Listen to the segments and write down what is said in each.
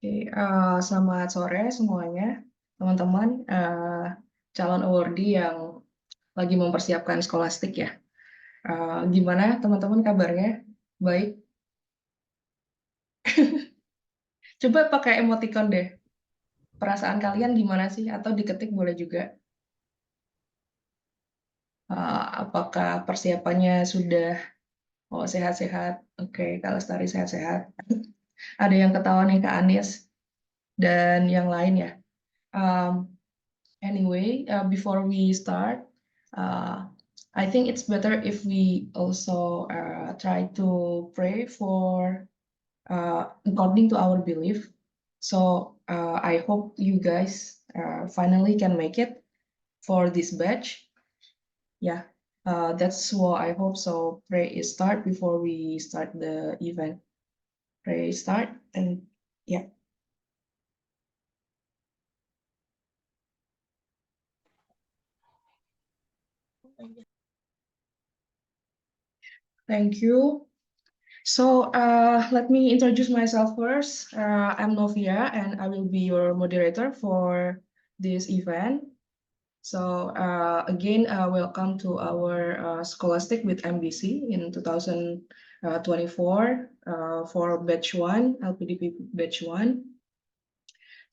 Oke, selamat sore semuanya, teman-teman, calon awardee yang lagi mempersiapkan skolastik ya. Gimana teman-teman kabarnya? Baik? Coba pakai emoticon deh. Perasaan kalian gimana sih? Atau diketik boleh juga. Apakah persiapannya sudah sehat-sehat? Oke, Kak Lestari sehat-sehat. Ada yang ketawa nih Kak Anies dan yang lain ya. Um, Anyway, before we start, uh, I think it's better if we also try to pray for according to our belief. So I hope you guys finally can make it for this batch. Yeah, that's what I hope. So pray is start before we start the event. Pray start and yeah. Thank you. So let me introduce myself first. I'm Novia, and I will be your moderator for this event. So again, welcome to our Scholastic with MBC in 2024 for batch 1, LPDP batch 1.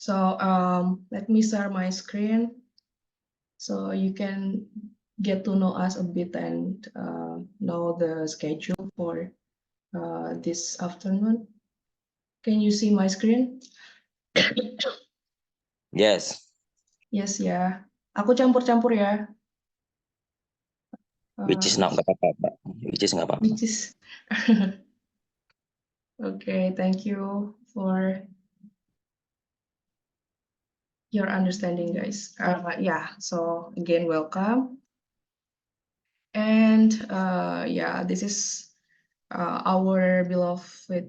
So let me share my screen so you can get to know us a bit and know the schedule for this afternoon. Can you see my screen? Yes. Yes ya. Aku campur-campur ya. Which is not apa-apa, Pak. Which is nggak apa-apa. Which is okay. Thank you for your understanding, guys. Yeah. So again, welcome. And yeah, this is our beloved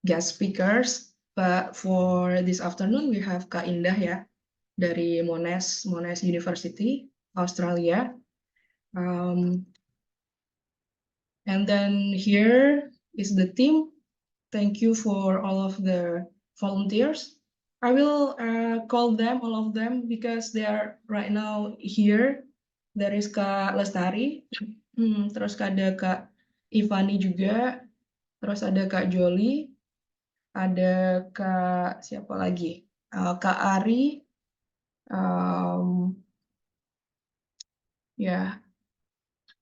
guest speakers. But for this afternoon, we have Kak Indah ya dari Monash University, Australia. And then here is the team. Thank you for all of the volunteers. I will call them, all of them, because they are right now here. There is Kak Lestari, terus ada Kak Ivani juga, terus ada Kak Joli, ada Kak siapa lagi? Kak Ari, yeah,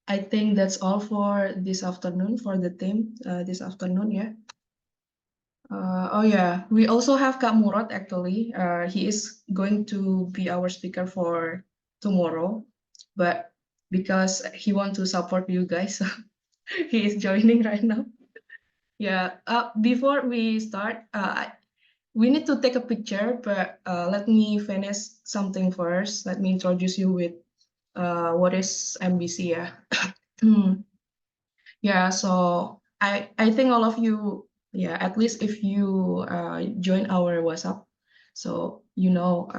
I think that's all for this afternoon, for the team this afternoon, yeah. Oh yeah, we also have Kak Murad actually. He is going to be our speaker for tomorrow, but because he want to support you guys, he is joining right now. Yeah. Before we start, we need to take a picture, but let me finish something first. Let me introduce you with what is MBC. Yeah. Yeah. So I think all of you, yeah, at least if you join our WhatsApp, so you know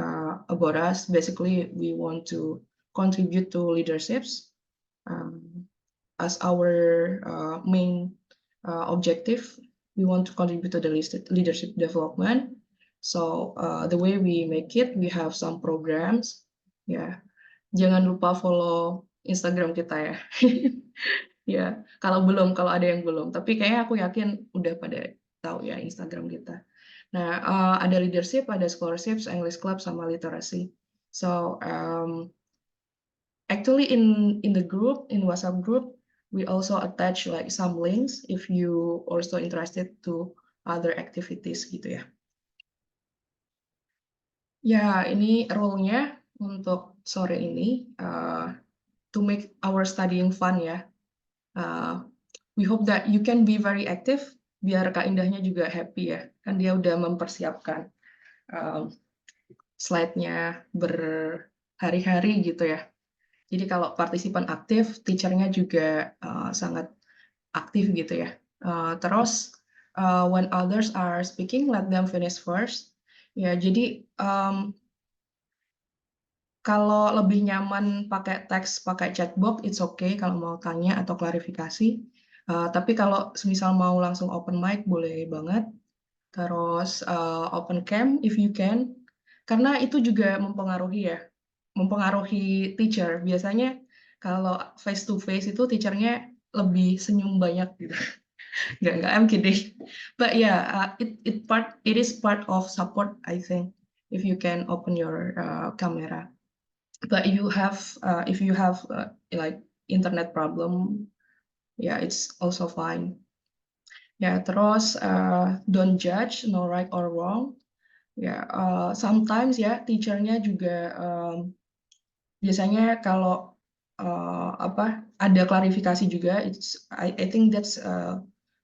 about us. Basically, we want to contribute to leaderships as our main objective. We want to contribute to the leadership development. So the way we make it, we have some programs. Ya, jangan lupa follow Instagram kita ya. Ya, kalau ada yang belum, tapi kayaknya aku yakin udah pada tahu ya Instagram kita. Nah, ada leadership, ada scholarships, English club, sama literasi. So actually in the group, in WhatsApp group, we also attach like some links if you also interested to other activities gitu ya. Ya, ini role-nya untuk sore ini to make our studying fun ya. We hope that you can be very active biar Kak Indahnya juga happy ya. Kan dia udah mempersiapkan slide-nya berhari-hari gitu ya. Jadi kalau partisipan aktif, teacher-nya juga sangat aktif gitu ya. Terus when others are speaking, let them finish first. Ya, jadi kalau lebih nyaman pakai teks, pakai chatbox, it's okay kalau mau tanya atau klarifikasi. Tapi kalau misal mau langsung open mic, boleh banget. terus open cam if you can, karena itu juga mempengaruhi teacher. Biasanya kalau face to face itu teachernya lebih senyum banyak gitu. Nggak, I'm kidding. But yeah, it is part of support, I think, if you can open your camera. But if you have like internet problem, yeah, it's also fine. Ya, terus don't judge, no right or wrong. Ya, sometimes ya teachernya juga biasanya kalau ada klarifikasi juga. I think that's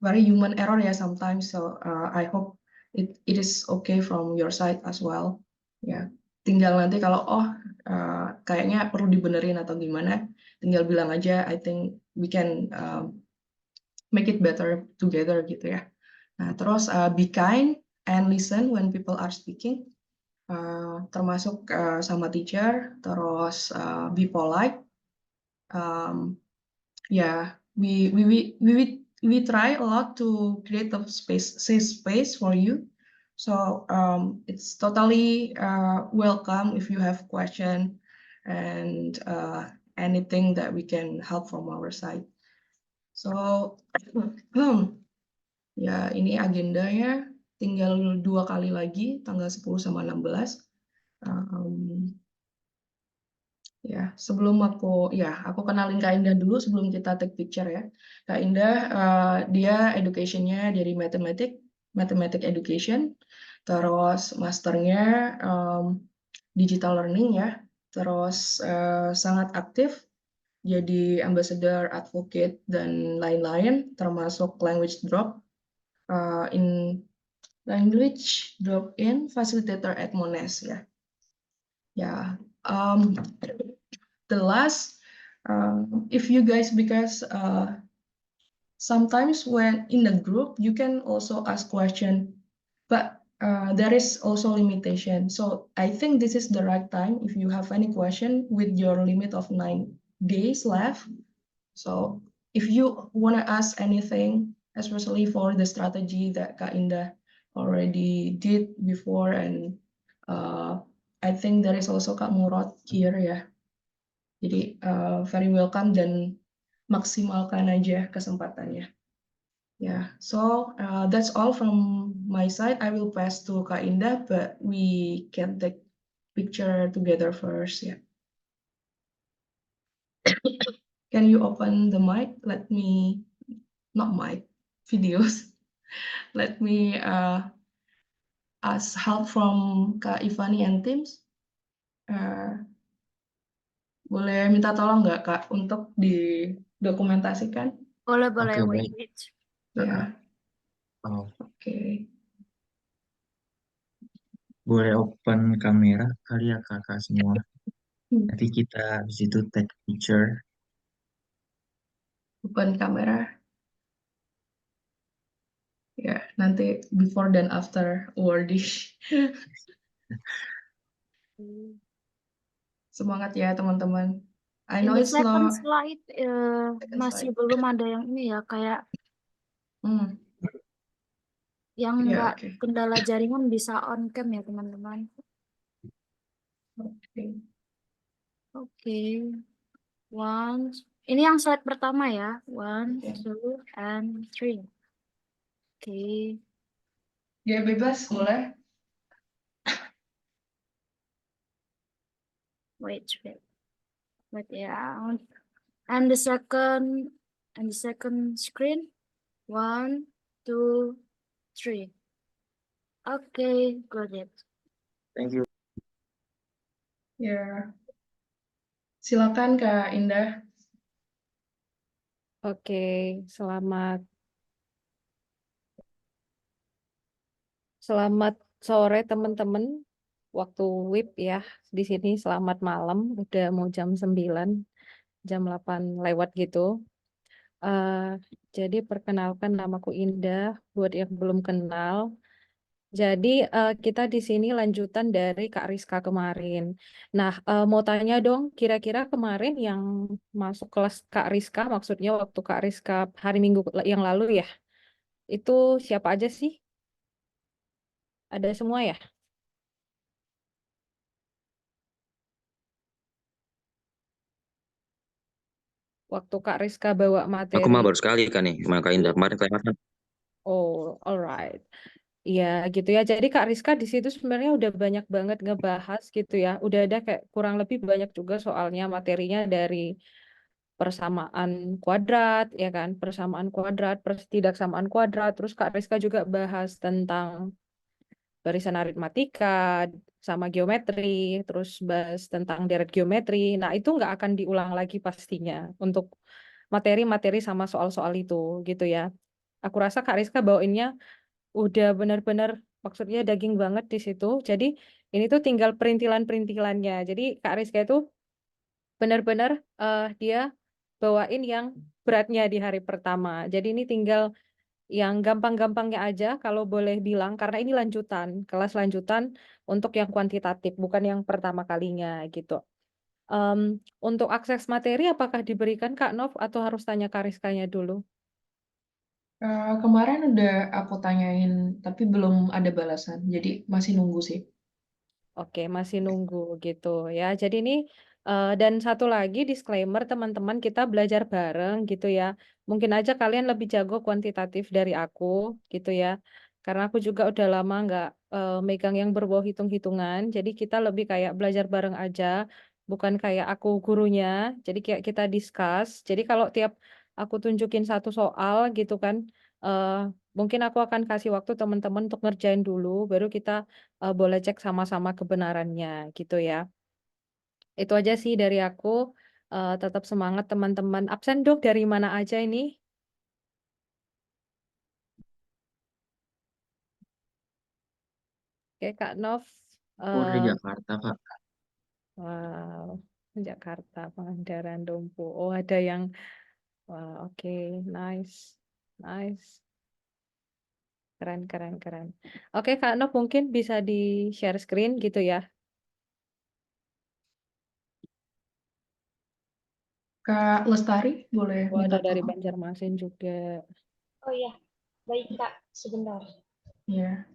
very human error ya sometimes. So I hope it is okay from your side as well. Ya, tinggal nanti kalau kayaknya perlu dibenerin atau gimana, tinggal bilang aja. I think we can make it better together gitu ya. Nah, terus be kind and listen when people are speaking, termasuk sama teacher, terus be polite. Yeah, we try a lot to create a safe space for you. So it's totally welcome if you have question and anything that we can help from our side. So ya, ini agendanya tinggal 2 kali lagi, tanggal 10 sama 16. Ya, sebelum aku kenalin Kak Indah dulu sebelum kita take picture ya. Kak Indah, dia education-nya dari mathematic education, terus masternya digital learning ya, terus sangat aktif jadi ambassador, advocate, dan lain-lain, termasuk language drop-in facilitator at Monash ya. Ya, the last, if you guys, because sometimes when in a group you can also ask question, but there is also limitation. So I think this is the right time if you have any question with your limit of 9 days left. So if you want to ask anything, especially for the strategy that Kak Indah already did before, and I think there is also Kak Murad here ya. Jadi very welcome dan maksimalkan aja kesempatannya. Yeah, so that's all from my side. I will pass to Kak Indah, but we can take picture together first. Yeah. Can you open the mic? Let me, not mic, videos. Let me ask help from Kak Ivani and teams. Boleh minta tolong nggak Kak untuk didokumentasikan? Boleh, Oke, wait. Ya, Oh, oke. Boleh open kamera kali ya kakak semua. Nanti kita di situ take picture. Open kamera. Ya, nanti before dan after Wordish. Semangat ya teman-teman. I know Ini it's second not slide masih slide. belum ada yang ini ya, kayak yang Ya, nggak oke. kendala jaringan bisa on cam ya teman-teman. Oke. Oke. Ini yang slide pertama ya. 1, Oke. 2, and 3. Oke. Ya, bebas boleh. Wait ya. And the second screen. 1, 2, 3. Oke, got it. Thank you. Ya. Silakan Kak Indah. Oke, selamat sore teman-teman. Waktu WIB ya. Di sini selamat malam, udah mau jam 9, jam 8 lewat gitu. Jadi perkenalkan, namaku Indah buat yang belum kenal. Jadi kita di sini lanjutan dari Kak Rizka kemarin. Nah, mau tanya dong, kira-kira kemarin yang masuk kelas Kak Rizka, maksudnya waktu Kak Rizka hari Minggu yang lalu ya, itu siapa aja sih? Ada semua ya? Waktu Kak Rizka bawa Aku mah materi. baru sekali kan nih, makanya kemarin kelewatan. Oh, alright. Iya gitu ya. Jadi Kak Rizka di situ sebenarnya udah banyak banget ngebahas gitu ya. Udah ada kayak kurang lebih banyak juga soalnya materinya dari persamaan kuadrat ya kan, persamaan kuadrat, ketidaksamaan kuadrat. Terus Kak Rizka juga bahas tentang barisan aritmatika sama geometri, terus bahas tentang deret geometri. Nah, itu nggak akan diulang lagi pastinya untuk materi-materi sama soal-soal itu gitu ya. Aku rasa Kak Rizka bawainnya udah benar-benar maksudnya daging banget di situ. Jadi ini tuh tinggal perintilan-perintilannya. Jadi Kak Rizka itu benar-benar dia bawain yang beratnya di hari pertama. Jadi ini tinggal yang gampang-gampangnya aja kalau boleh bilang karena ini lanjutan, kelas lanjutan untuk yang kuantitatif, bukan yang pertama kalinya gitu. Untuk akses materi apakah diberikan Kak Nov atau harus tanya Kak Rizkanya dulu? Kemarin udah aku tanyain, tapi belum ada balasan. Jadi masih nunggu sih. Oke, masih nunggu gitu ya. Jadi ini dan satu lagi disclaimer teman-teman kita belajar bareng gitu ya. Mungkin aja kalian lebih jago kuantitatif dari aku gitu ya. Karena aku juga udah lama nggak megang yang berbau hitung-hitungan. Jadi kita lebih kayak belajar bareng aja, bukan kayak aku gurunya. Jadi kayak kita discuss. Jadi kalau tiap aku tunjukin satu soal gitu kan, eh, mungkin aku akan kasih waktu teman-teman untuk ngerjain dulu, baru kita boleh cek sama-sama kebenarannya gitu ya. Itu aja sih dari aku. Tetap semangat teman-teman. Absen dok dari mana aja ini? Oke Kak Nov. Aku dari Eh, Jakarta, Kak. wow, Jakarta, Pangandaran, Dompu. Oh ada yang, wah, oke, nice, nice, keren, keren, keren. Oke Kak Nov mungkin bisa di share screen gitu ya. Kak Lestari, boleh Oh, minta ada dari tolong? Banjarmasin juga. Oh iya, baik Kak, sebentar. Ya.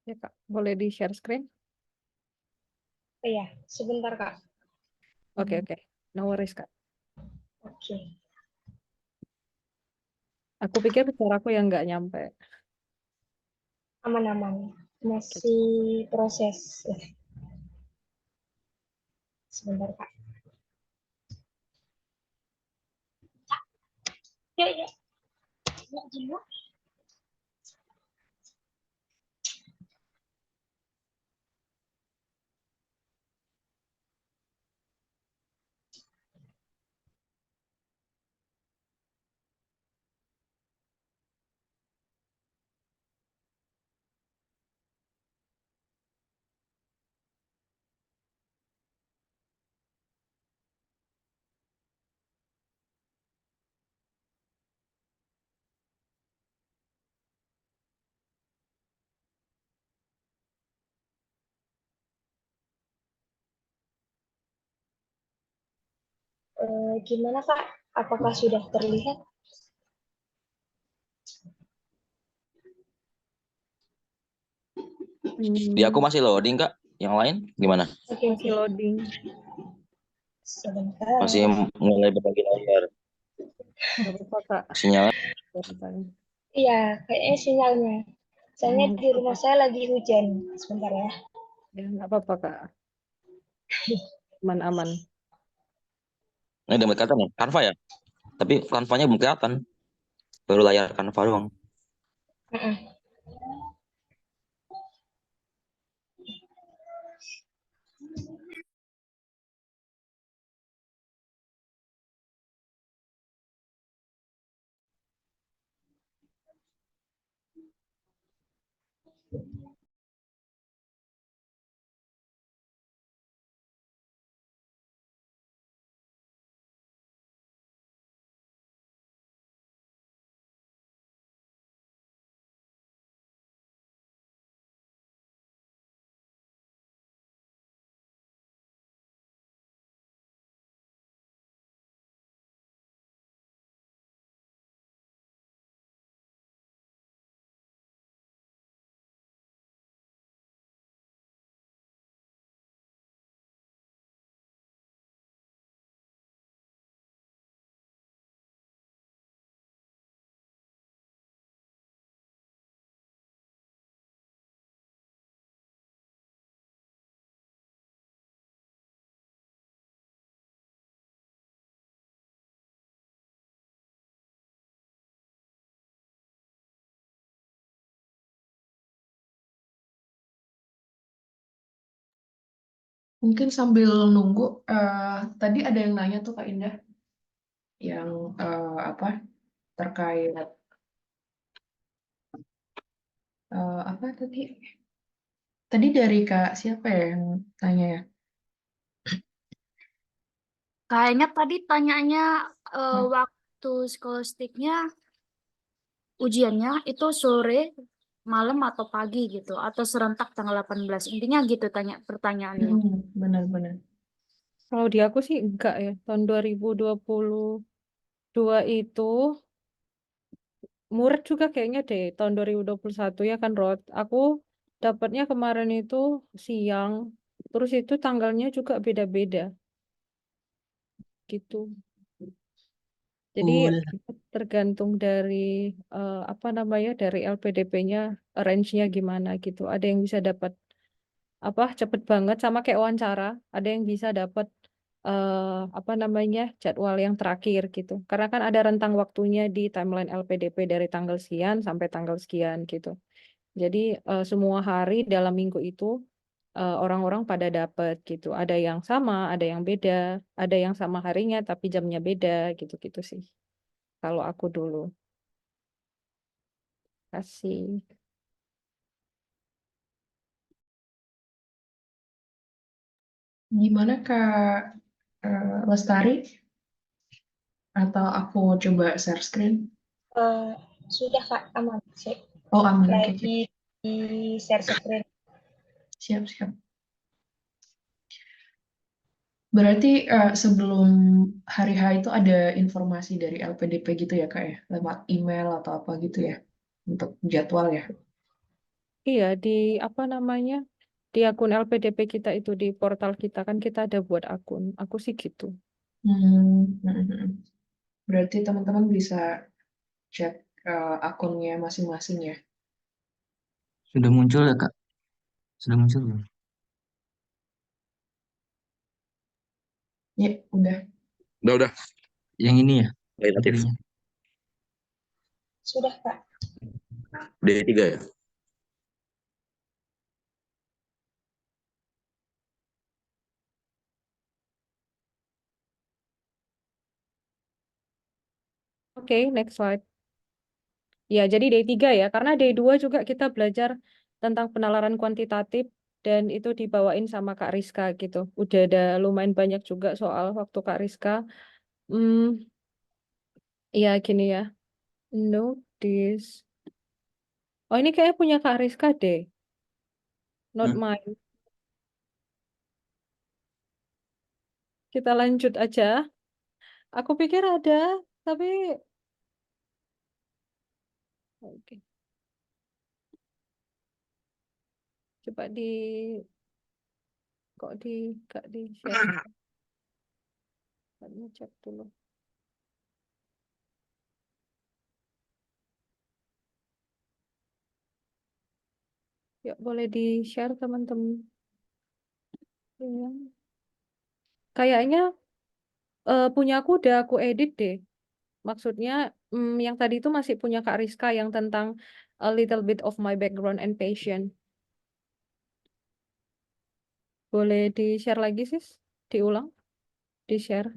Ya Kak, boleh di share screen? Oh iya, sebentar Kak. Oke, oke. No worries, Kak. Oke, Aku pikir suaraku yang nggak nyampe. aman-aman. Masih proses. Sebentar Kak. Ya, ya. Ya, jelas. Gimana Kak? Apakah sudah terlihat? Di aku masih loading, Kak. Yang lain gimana? Oke, oke. Masih loading. Sebentar. Masih mulai berbagi layar. Nggak apa-apa, Kak. Sinyalnya Iya, kayaknya sinyalnya. Soalnya Nggak di rumah apa-apa. saya lagi hujan. Sebentar ya. Ya, nggak apa-apa, Kak. Aman-aman. ini udah kata nih, Canva ya? Tapi kanvanya belum kelihatan. Baru layar kanva doang. Mm-mm. Mungkin sambil nunggu, tadi ada yang nanya tuh Kak Indah, yang apa terkait apa tadi? Tadi dari Kak siapa ya yang tanya ya? Kayaknya tadi tanyanya Hmm. waktu skolastiknya ujiannya itu sore, malam atau pagi gitu, atau serentak tanggal 18. Intinya gitu pertanyaannya. Benar-benar. Kalau di aku sih enggak ya. Tahun 2022 itu murid juga kayaknya deh. Tahun 2021 ya kan, Rod. Aku dapatnya kemarin itu siang. Terus itu tanggalnya juga beda-beda gitu. Jadi tergantung dari apa namanya, dari LPDP-nya range-nya gimana gitu. Ada yang bisa dapat apa cepet banget sama kayak wawancara. Ada yang bisa dapat apa namanya, jadwal yang terakhir gitu. Karena kan ada rentang waktunya di timeline LPDP dari tanggal sekian sampai tanggal sekian gitu. Jadi semua hari dalam minggu itu orang-orang pada dapat gitu. Ada yang sama, ada yang beda, ada yang sama harinya tapi jamnya beda gitu-gitu sih. Kalau aku dulu. Kasih. Gimana Kak Lestari? Atau aku coba share screen? Sudah Kak, aman. Oh aman, oke. Lagi di share screen. Siap-siap. Berarti sebelum hari H itu ada informasi dari LPDP gitu ya Kak ya? Lewat email atau apa gitu ya? Untuk jadwal ya? Iya, di apa namanya? Di akun LPDP kita itu di portal kita kan kita ada buat akun. Aku sih gitu. Berarti teman-teman bisa cek akunnya masing-masing ya? Sudah muncul ya, Kak? Sudah muncul belum? Ya, udah. Udah. Yang ini ya, Relatif. materinya. Sudah Kak. D3 ya? Oke, next slide. Ya, jadi D3 ya. Karena D2 juga kita belajar tentang penalaran kuantitatif dan itu dibawain sama Kak Rizka gitu. Udah ada lumayan banyak juga soal waktu Kak Rizka. Ya gini ya. Notice. Oh, ini kayaknya punya Kak Rizka deh. Not mine. Kita lanjut aja. Aku pikir ada, tapi oke. Coba kok gak di share. Cek dulu. Ya, boleh di share teman-teman. Ya. Kayaknya punya aku udah aku edit deh. Maksudnya yang tadi itu masih punya Kak Rizka yang tentang a little bit of my background and passion. Boleh di-share lagi, Sis? Diulang? Di-share.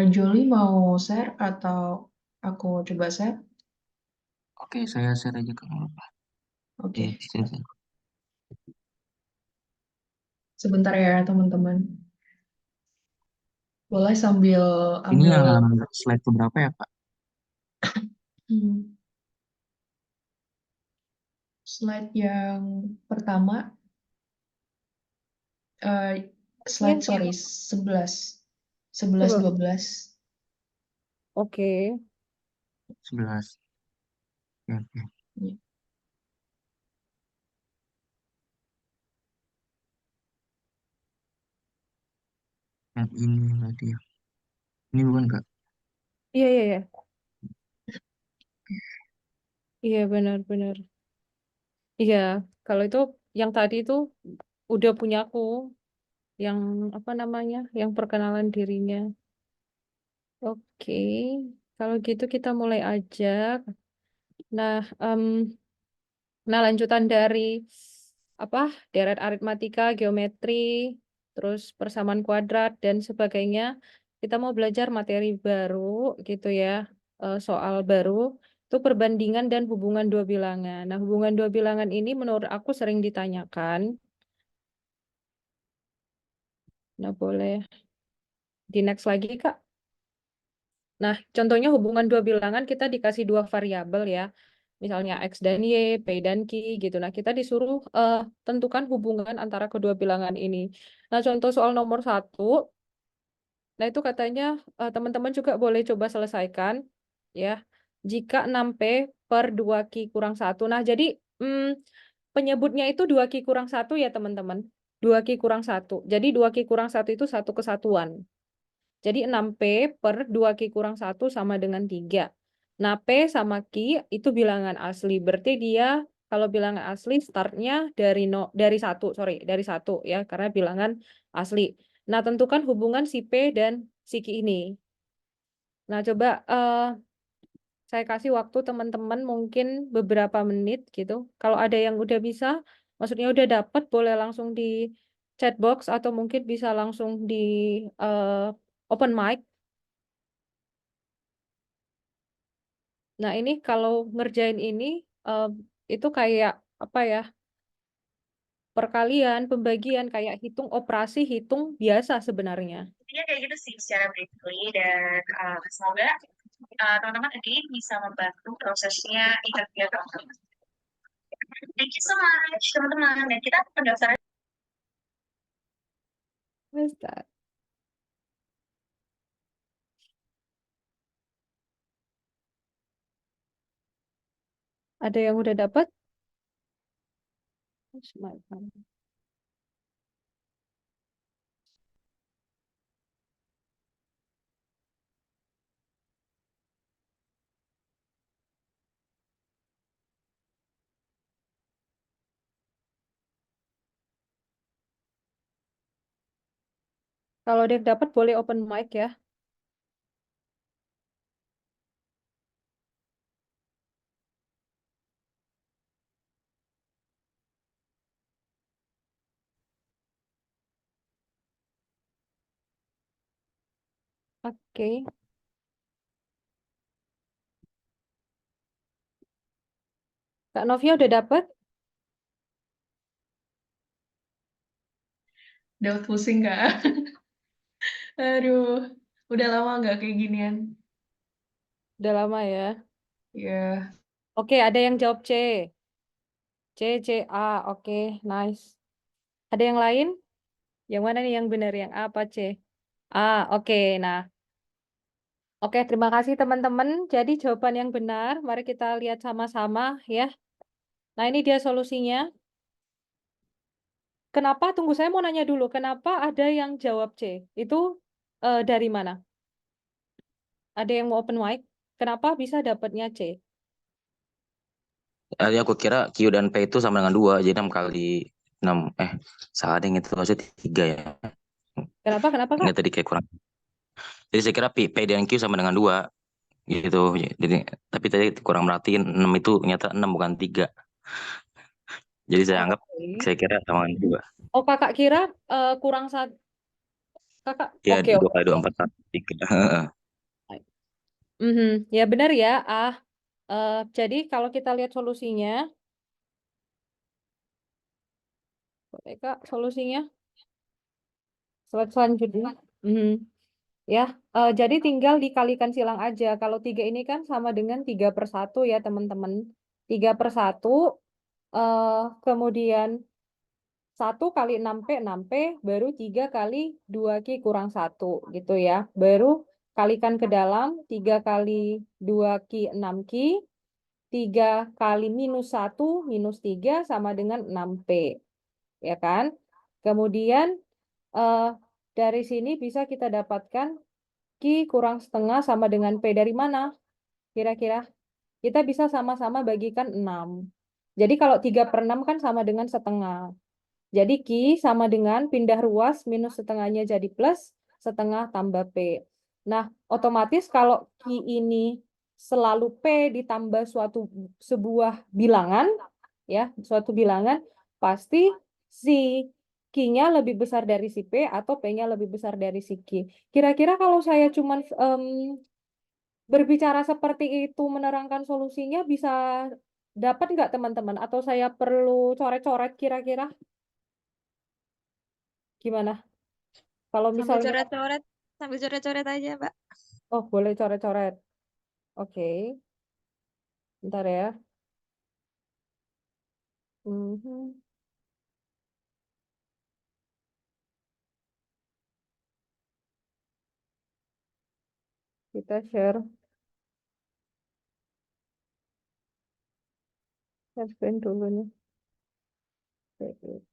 Joli mau share atau aku coba share? Oke, saya share aja ke apa. Oke, Share. sebentar ya teman-teman. Boleh sambil Ini ambil yang slide keberapa ya, Pak? slide yang pertama. Slide, sorry, 11, 12. Oke. 11. Oke. Iya. Yang ini tadi ya. Ini bukan, Kak? Iya, iya, iya. Iya, benar-benar. Iya, kalau itu yang tadi itu udah punya aku, yang apa namanya, yang perkenalan dirinya. Oke, kalau gitu kita mulai aja. Nah, lanjutan dari apa deret aritmatika, geometri, terus persamaan kuadrat dan sebagainya. Kita mau belajar materi baru gitu ya, soal baru. Itu perbandingan dan hubungan dua bilangan. Nah, hubungan dua bilangan ini menurut aku sering ditanyakan. Nah, boleh di next lagi, Kak. Nah, contohnya hubungan dua bilangan kita dikasih dua variabel ya. Misalnya X dan Y, P dan Q gitu. Nah, kita disuruh tentukan hubungan antara kedua bilangan ini. Nah, contoh soal nomor 1, nah itu katanya teman-teman juga boleh coba selesaikan ya. Jika 6P per 2Q kurang 1. Nah, jadi penyebutnya itu 2Q kurang 1 ya teman-teman. 2Q kurang 1. Jadi 2Q kurang 1 itu satu kesatuan. Jadi 6P per 2Q kurang 1 sama dengan 3. Nah, P sama Q itu bilangan asli. Berarti dia kalau bilangan asli startnya dari 1, sorry, dari 1 ya, karena bilangan asli. Nah, tentukan hubungan si P dan si Q ini. Nah, coba saya kasih waktu teman-teman mungkin beberapa menit gitu. Kalau ada yang udah bisa, maksudnya udah dapat, boleh langsung di chat box atau mungkin bisa langsung di open mic. Nah, ini kalau ngerjain ini itu kayak apa ya? Perkalian, pembagian, kayak hitung operasi, hitung biasa sebenarnya. Intinya kayak gitu sih secara briefly dan semoga teman-teman again bisa membantu prosesnya interview teman-teman. Thank you so much teman-teman dan kita pendaftaran. Bentar. Ada yang udah dapat? Kalau ada yang dapat boleh open mic ya. Oke. Kak Novia udah dapat? Daud pusing Kak. Aduh, udah lama nggak kayak ginian. Udah lama ya. Ya, Oke, ada yang jawab C. C, C, A. Oke, nice. Ada yang lain? Yang mana nih yang benar? Yang A apa C? A, oke. Nah, Oke, terima kasih teman-teman. Jadi jawaban yang benar, mari kita lihat sama-sama ya. Nah, ini dia solusinya. Kenapa? Tunggu, saya mau nanya dulu. Kenapa ada yang jawab C? Itu dari mana? Ada yang mau open mic? Kenapa bisa dapatnya C? Tadi aku kira Q dan P itu sama dengan 2, jadi 6 kali 6. Salah deh, itu maksudnya 3 ya. Kenapa, Kak? Ini tadi kayak kurang. Jadi saya kira P dan Q sama dengan 2 gitu. Jadi tapi tadi kurang merhatiin 6 itu ternyata 6 bukan 3. Jadi saya anggap Oke. saya kira sama dengan 2. Oh, Kakak kira kurang satu. Kakak, Ya, oke, 2 oke. kali 2 4 1 3. Ya benar ya. Jadi kalau kita lihat solusinya, boleh Kak solusinya? Slide selanjutnya. Ya, jadi tinggal dikalikan silang aja. Kalau 3 ini kan sama dengan 3/1 ya teman-teman. 3/1, kemudian 1 kali 6P, 6P, baru 3 kali 2Q kurang 1 gitu ya. Baru kalikan ke dalam, 3 kali 2Q, 6Q, 3 kali minus 1, minus 3 sama dengan 6P. Ya kan? Kemudian dari sini bisa kita dapatkan Q kurang setengah sama dengan P dari mana? Kira-kira kita bisa sama-sama bagikan 6. Jadi kalau 3/6 kan sama dengan setengah. Jadi Q sama dengan pindah ruas minus setengahnya jadi plus, setengah tambah P. Nah, otomatis kalau Q ini selalu P ditambah sebuah bilangan, ya, suatu bilangan, pasti si Q-nya lebih besar dari si P atau P-nya lebih besar dari si Q. Kira-kira kalau saya cuman berbicara seperti itu menerangkan solusinya bisa dapat nggak teman-teman? Atau saya perlu coret-coret kira-kira? Gimana? Kalau Sambil misalnya, coret-coret aja, Mbak. oh boleh coret-coret. Oke, bentar ya. Mhm. Kita share screen dulu nih. Oke.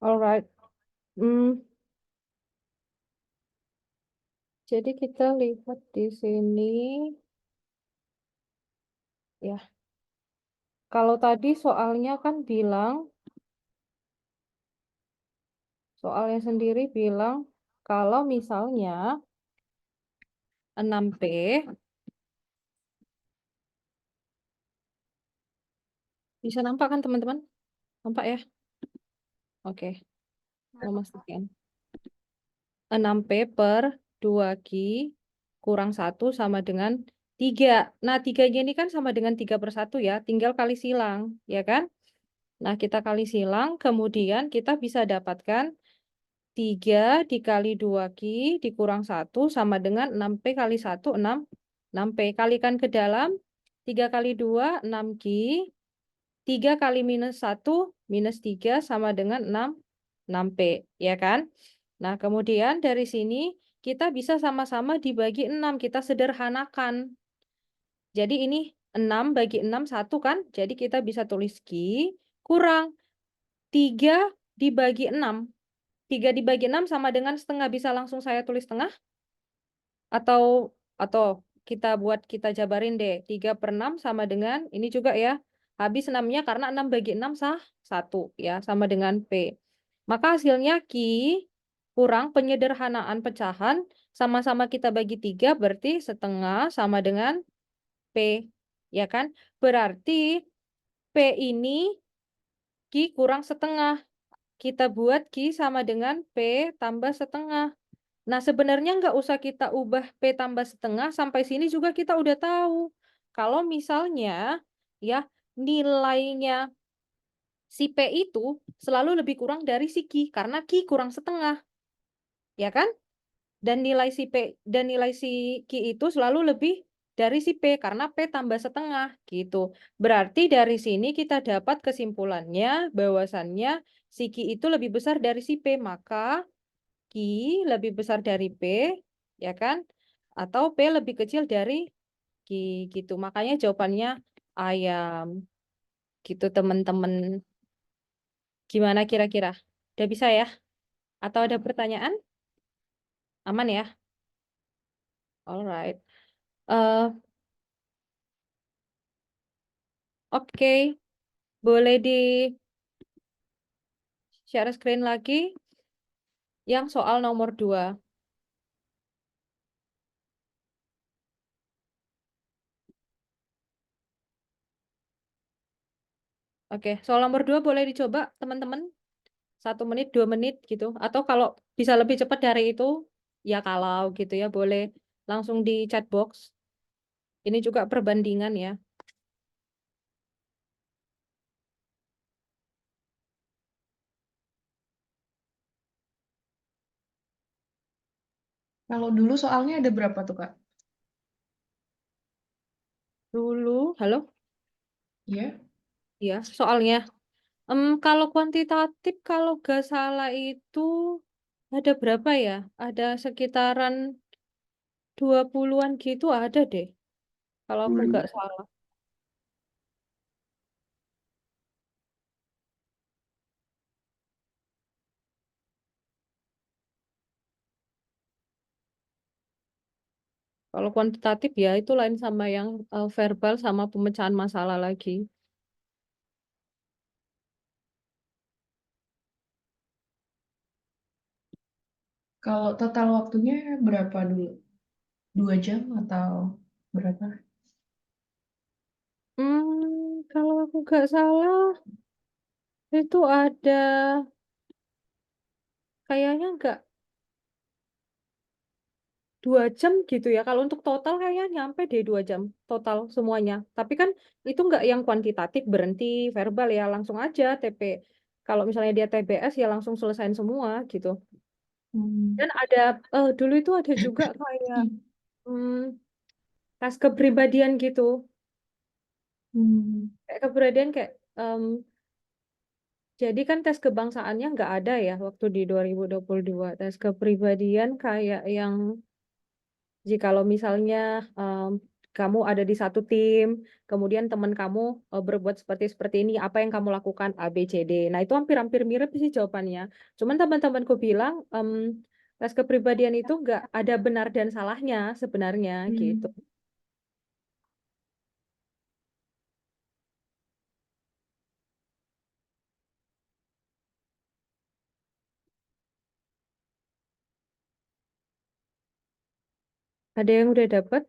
Alright. Jadi kita lihat di sini, ya. Kalau tadi soalnya kan bilang, soalnya sendiri bilang kalau misalnya 6P bisa nampak kan teman-teman? Nampak ya? Oke, memastikan. 6P per 2Q kurang 1 sama dengan 3. Nah, 3-nya ini kan sama dengan 3/1 ya, tinggal kali silang, ya kan? Nah, kita kali silang, kemudian kita bisa dapatkan 3 dikali 2Q dikurang 1 sama dengan 6P kali 1, 6P. Kalikan ke dalam, 3 kali 2, 6Q. 3 kali minus 1, minus 3 sama dengan 6P, ya kan? Nah, kemudian dari sini kita bisa sama-sama dibagi 6, kita sederhanakan. Jadi ini 6 bagi 6, 1 kan? Jadi kita bisa tulis Q kurang 3 dibagi 6. 3 dibagi 6 sama dengan setengah, bisa langsung saya tulis setengah? Atau kita jabarin deh, 3/6 sama dengan, ini juga ya, habis 6-nya karena 6 bagi 6 sah 1 ya, sama dengan P. Maka hasilnya Q kurang penyederhanaan pecahan, sama-sama kita bagi 3, berarti setengah sama dengan P. Ya kan? Berarti P ini Q kurang setengah. Kita buat Q sama dengan P tambah setengah. Nah, sebenarnya nggak usah kita ubah P tambah setengah, sampai sini juga kita udah tahu. Kalau misalnya ya nilainya si P itu selalu lebih kurang dari si Q, karena Q kurang setengah. Ya kan? Dan nilai si Q itu selalu lebih dari si P karena P tambah setengah gitu. Berarti dari sini kita dapat kesimpulannya bahwasannya si Q itu lebih besar dari si P, maka Q lebih besar dari P, ya kan? Atau P lebih kecil dari Q gitu. Makanya jawabannya ayam gitu teman-teman. Gimana kira-kira? Udah bisa ya? Atau ada pertanyaan? Aman ya? Alright. Eh, oke. Boleh di share screen lagi yang soal nomor 2. Oke, soal nomor 2 boleh dicoba teman-teman. 1 menit, 2 menit gitu. Atau kalau bisa lebih cepat dari itu, ya kalau gitu ya boleh langsung di chat box. Ini juga perbandingan ya. Kalau dulu soalnya ada berapa tuh, Kak? Dulu, halo? Iya. Ya, soalnya. Kalau kuantitatif, kalau gak salah itu ada berapa ya? Ada sekitaran 20-an gitu ada deh. Kalau aku nggak salah. Kalau kuantitatif ya itu lain sama yang verbal sama pemecahan masalah lagi. Kalau total waktunya berapa dulu? 2 jam atau berapa? Kalau aku nggak salah itu ada kayaknya nggak 2 jam gitu ya. Kalau untuk total kayaknya nyampe deh 2 jam total semuanya. Tapi kan itu nggak yang kuantitatif berhenti verbal ya langsung aja TP. Kalau misalnya dia TBS ya langsung selesaiin semua gitu. Hmm. Dan ada dulu itu ada juga kayak hmm, tes kepribadian gitu. Hmm. Kayak kepribadian kayak jadi kan tes kebangsaannya nggak ada ya waktu di 2022. Tes kepribadian kayak yang jikalau misalnya kamu ada di satu tim, kemudian teman kamu berbuat seperti seperti ini, apa yang kamu lakukan A, B, C, D. Nah itu hampir-hampir mirip sih jawabannya. Cuman teman-temanku bilang tes kepribadian itu nggak ada benar dan salahnya sebenarnya gitu. Hmm. Ada yang udah dapat?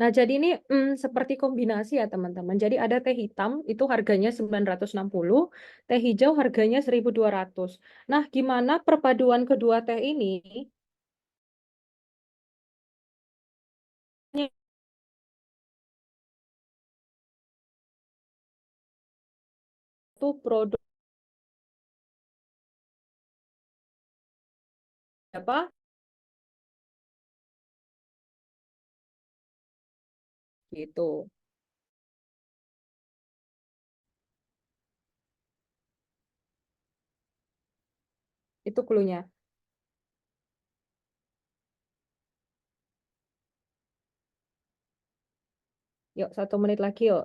Nah, jadi ini seperti kombinasi ya, teman-teman. Jadi ada teh hitam, itu harganya 960, teh hijau harganya 1.200. Nah, gimana perpaduan kedua teh ini itu produk apa? Gitu. Itu clue-nya. Yuk, 1 menit lagi yuk.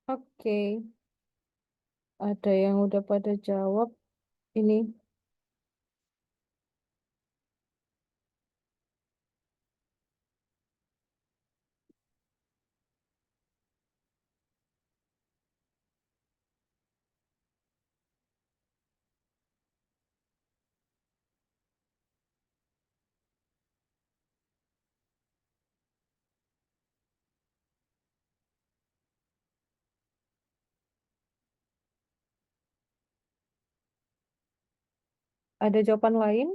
Oke, ada yang udah pada jawab ini. Ada jawaban lain?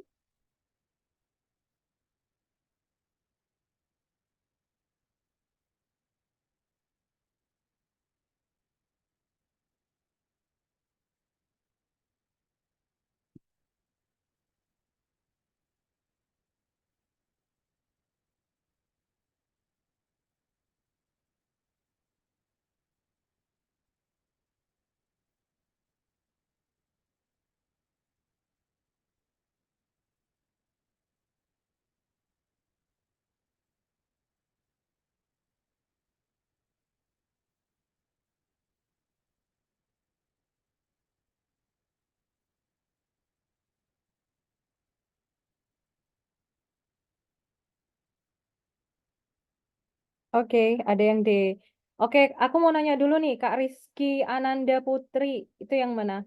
Oke, ada yang D. Oke, aku mau nanya dulu nih, Kak Rizky Ananda Putri, itu yang mana?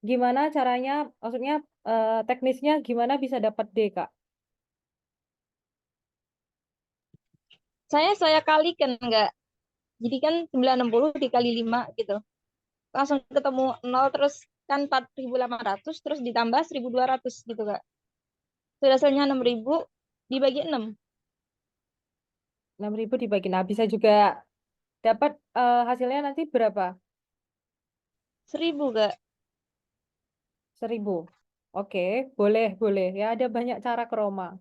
Gimana caranya, maksudnya teknisnya gimana bisa dapat D, Kak? Saya kalikan enggak. Jadi kan 960 dikali 5 gitu. Langsung ketemu 0 terus kan 4.800 terus ditambah 1.200 gitu, Kak. Sudah hasilnya 6.000 dibagi 6. 6.000 dibagi. Nah, bisa juga dapat hasilnya nanti berapa? 1.000, Kak. 1.000. Oke, boleh. Ya, ada banyak cara ke Roma.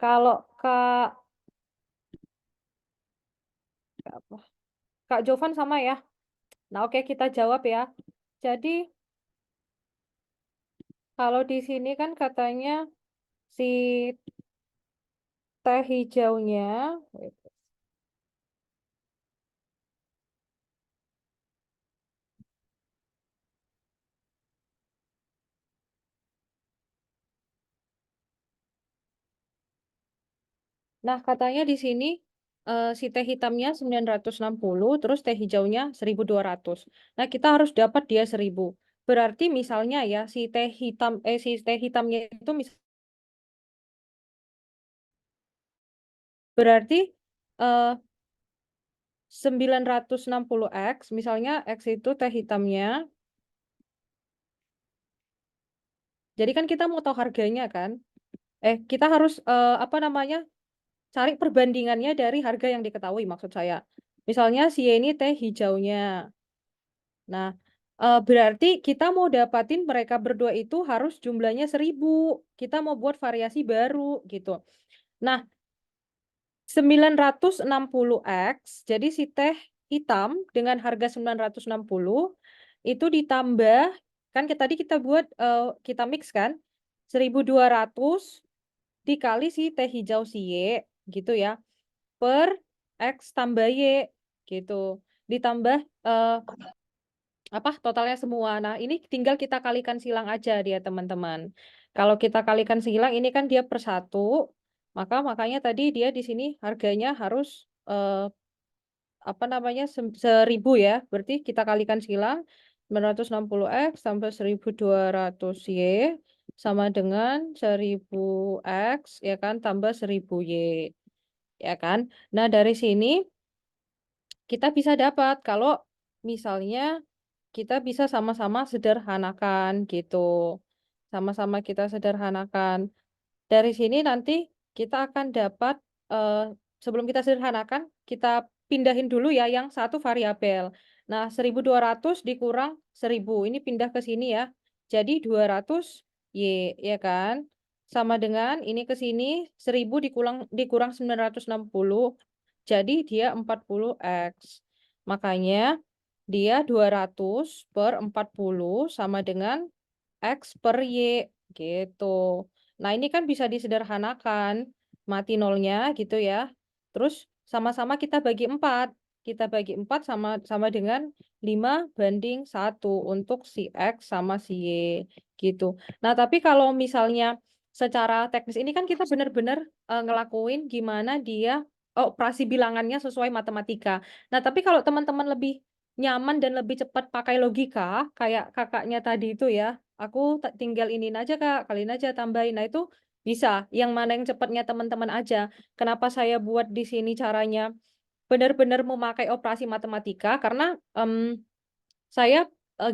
Kalau Kak Jovan sama ya. Nah, oke, kita jawab ya. Jadi, kalau di sini kan katanya si teh hijaunya, nah katanya di sini si teh hitamnya 960, terus teh hijaunya 1.200. Nah, kita harus dapat dia 1.000. Berarti misalnya ya, si teh hitamnya itu berarti eh 960X, misalnya X itu teh hitamnya. Jadi kan kita mau tahu harganya kan? Kita harus apa namanya? Cari perbandingannya dari harga yang diketahui maksud saya. Misalnya si ini teh hijaunya. Nah, berarti kita mau dapatin mereka berdua itu harus jumlahnya 1.000. Kita mau buat variasi baru gitu. Nah, 960X, jadi si teh hitam dengan harga 960 itu ditambah, kan tadi kita buat, kita mix kan, 1.200 dikali si teh hijau si Y, gitu ya, per X tambah Y, gitu. Ditambah apa totalnya semua. Nah, ini tinggal kita kalikan silang aja dia teman-teman. Kalau kita kalikan silang ini kan dia per 1, makanya tadi dia di sini harganya harus apa namanya 1.000 ya. Berarti kita kalikan silang 960X tambah 1.200Y sama dengan 1.000X ya kan tambah 1.000Y ya kan. Nah, dari sini kita bisa dapat kalau misalnya kita bisa sama-sama sederhanakan gitu. Sama-sama kita sederhanakan. Dari sini nanti kita akan dapat, sebelum kita sederhanakan, kita pindahin dulu ya yang satu variabel. Nah, 1.200 dikurang 1.000. Ini pindah ke sini ya. Jadi 200Y, ya kan? Sama dengan ini ke sini, 1.000 dikurang 960. Jadi dia 40X. Makanya dia 200 per 40 sama dengan X per Y gitu. Nah, ini kan bisa disederhanakan. Mati nolnya gitu ya. Terus sama-sama kita bagi 4. kita bagi 4 sama dengan 5:1 untuk si X sama si Y gitu. Nah, tapi kalau misalnya secara teknis ini kan kita benar-benar ngelakuin gimana dia operasi bilangannya sesuai matematika. Nah, tapi kalau teman-teman lebih nyaman dan lebih cepat pakai logika, kayak kakaknya tadi itu ya, aku tinggal iniin aja Kak, kaliin aja, tambahin. Nah, itu bisa. Yang mana yang cepatnya teman-teman aja. Kenapa saya buat di sini caranya benar-benar memakai operasi matematika karena saya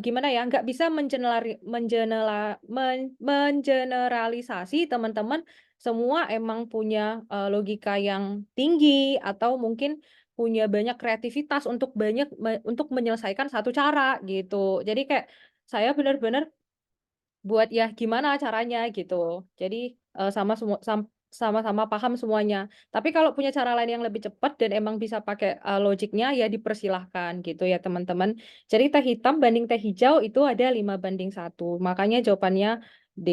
gimana ya, nggak bisa mengeneralisasi teman-teman semua emang punya logika yang tinggi atau mungkin punya banyak kreativitas untuk menyelesaikan satu cara gitu. Jadi kayak saya benar-benar buat ya gimana caranya gitu. Jadi sama-sama paham semuanya. Tapi kalau punya cara lain yang lebih cepat dan emang bisa pakai logiknya ya dipersilahkan gitu ya teman-teman. Jadi teh hitam banding teh hijau itu ada 5:1. Makanya jawabannya D.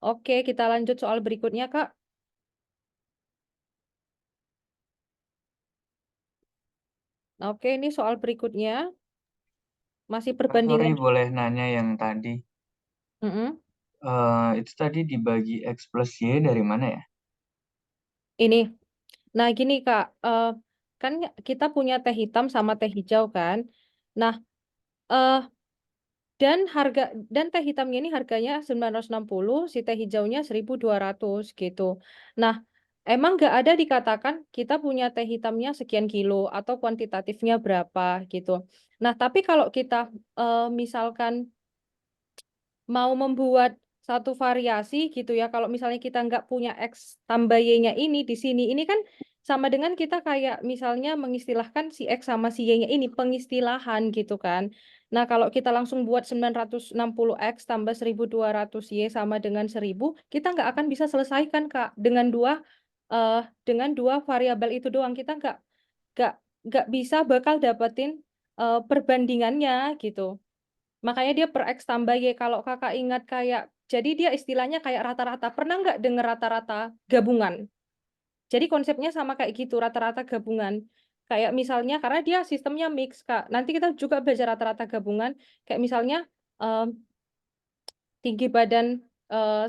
Oke, kita lanjut soal berikutnya, Kak. Oke, ini soal berikutnya. Masih Kak, sorry perbandingan. boleh nanya yang tadi. Mm-mm. Itu tadi dibagi X plus Y dari mana ya? Ini. Nah, gini Kak, kan kita punya teh hitam sama teh hijau kan. Nah, eh dan teh hitamnya ini harganya 960, si teh hijaunya 1.200 gitu. Nah, emang nggak ada dikatakan kita punya teh hitamnya sekian kilo atau kuantitatifnya berapa gitu. Nah, tapi kalau kita misalkan mau membuat satu variasi gitu ya, kalau misalnya kita nggak punya X tambah Y-nya ini di sini, ini kan sama dengan kita kayak misalnya mengistilahkan si X sama si Y-nya ini, pengistilahan gitu kan. Nah, kalau kita langsung buat 960X tambah 1.200Y sama dengan 1.000, kita nggak akan bisa selesaikan, Kak, dengan dua variabel itu doang. Kita nggak, nggak bisa bakal dapetin perbandingannya gitu. Makanya dia per X tambah Y. Kalau kakak ingat kayak, jadi dia istilahnya kayak rata-rata. Pernah nggak dengar rata-rata gabungan? Jadi konsepnya sama kayak gitu, rata-rata gabungan. Kayak misalnya, karena dia sistemnya mix, Kak. Nanti kita juga belajar rata-rata gabungan. Kayak misalnya, tinggi badan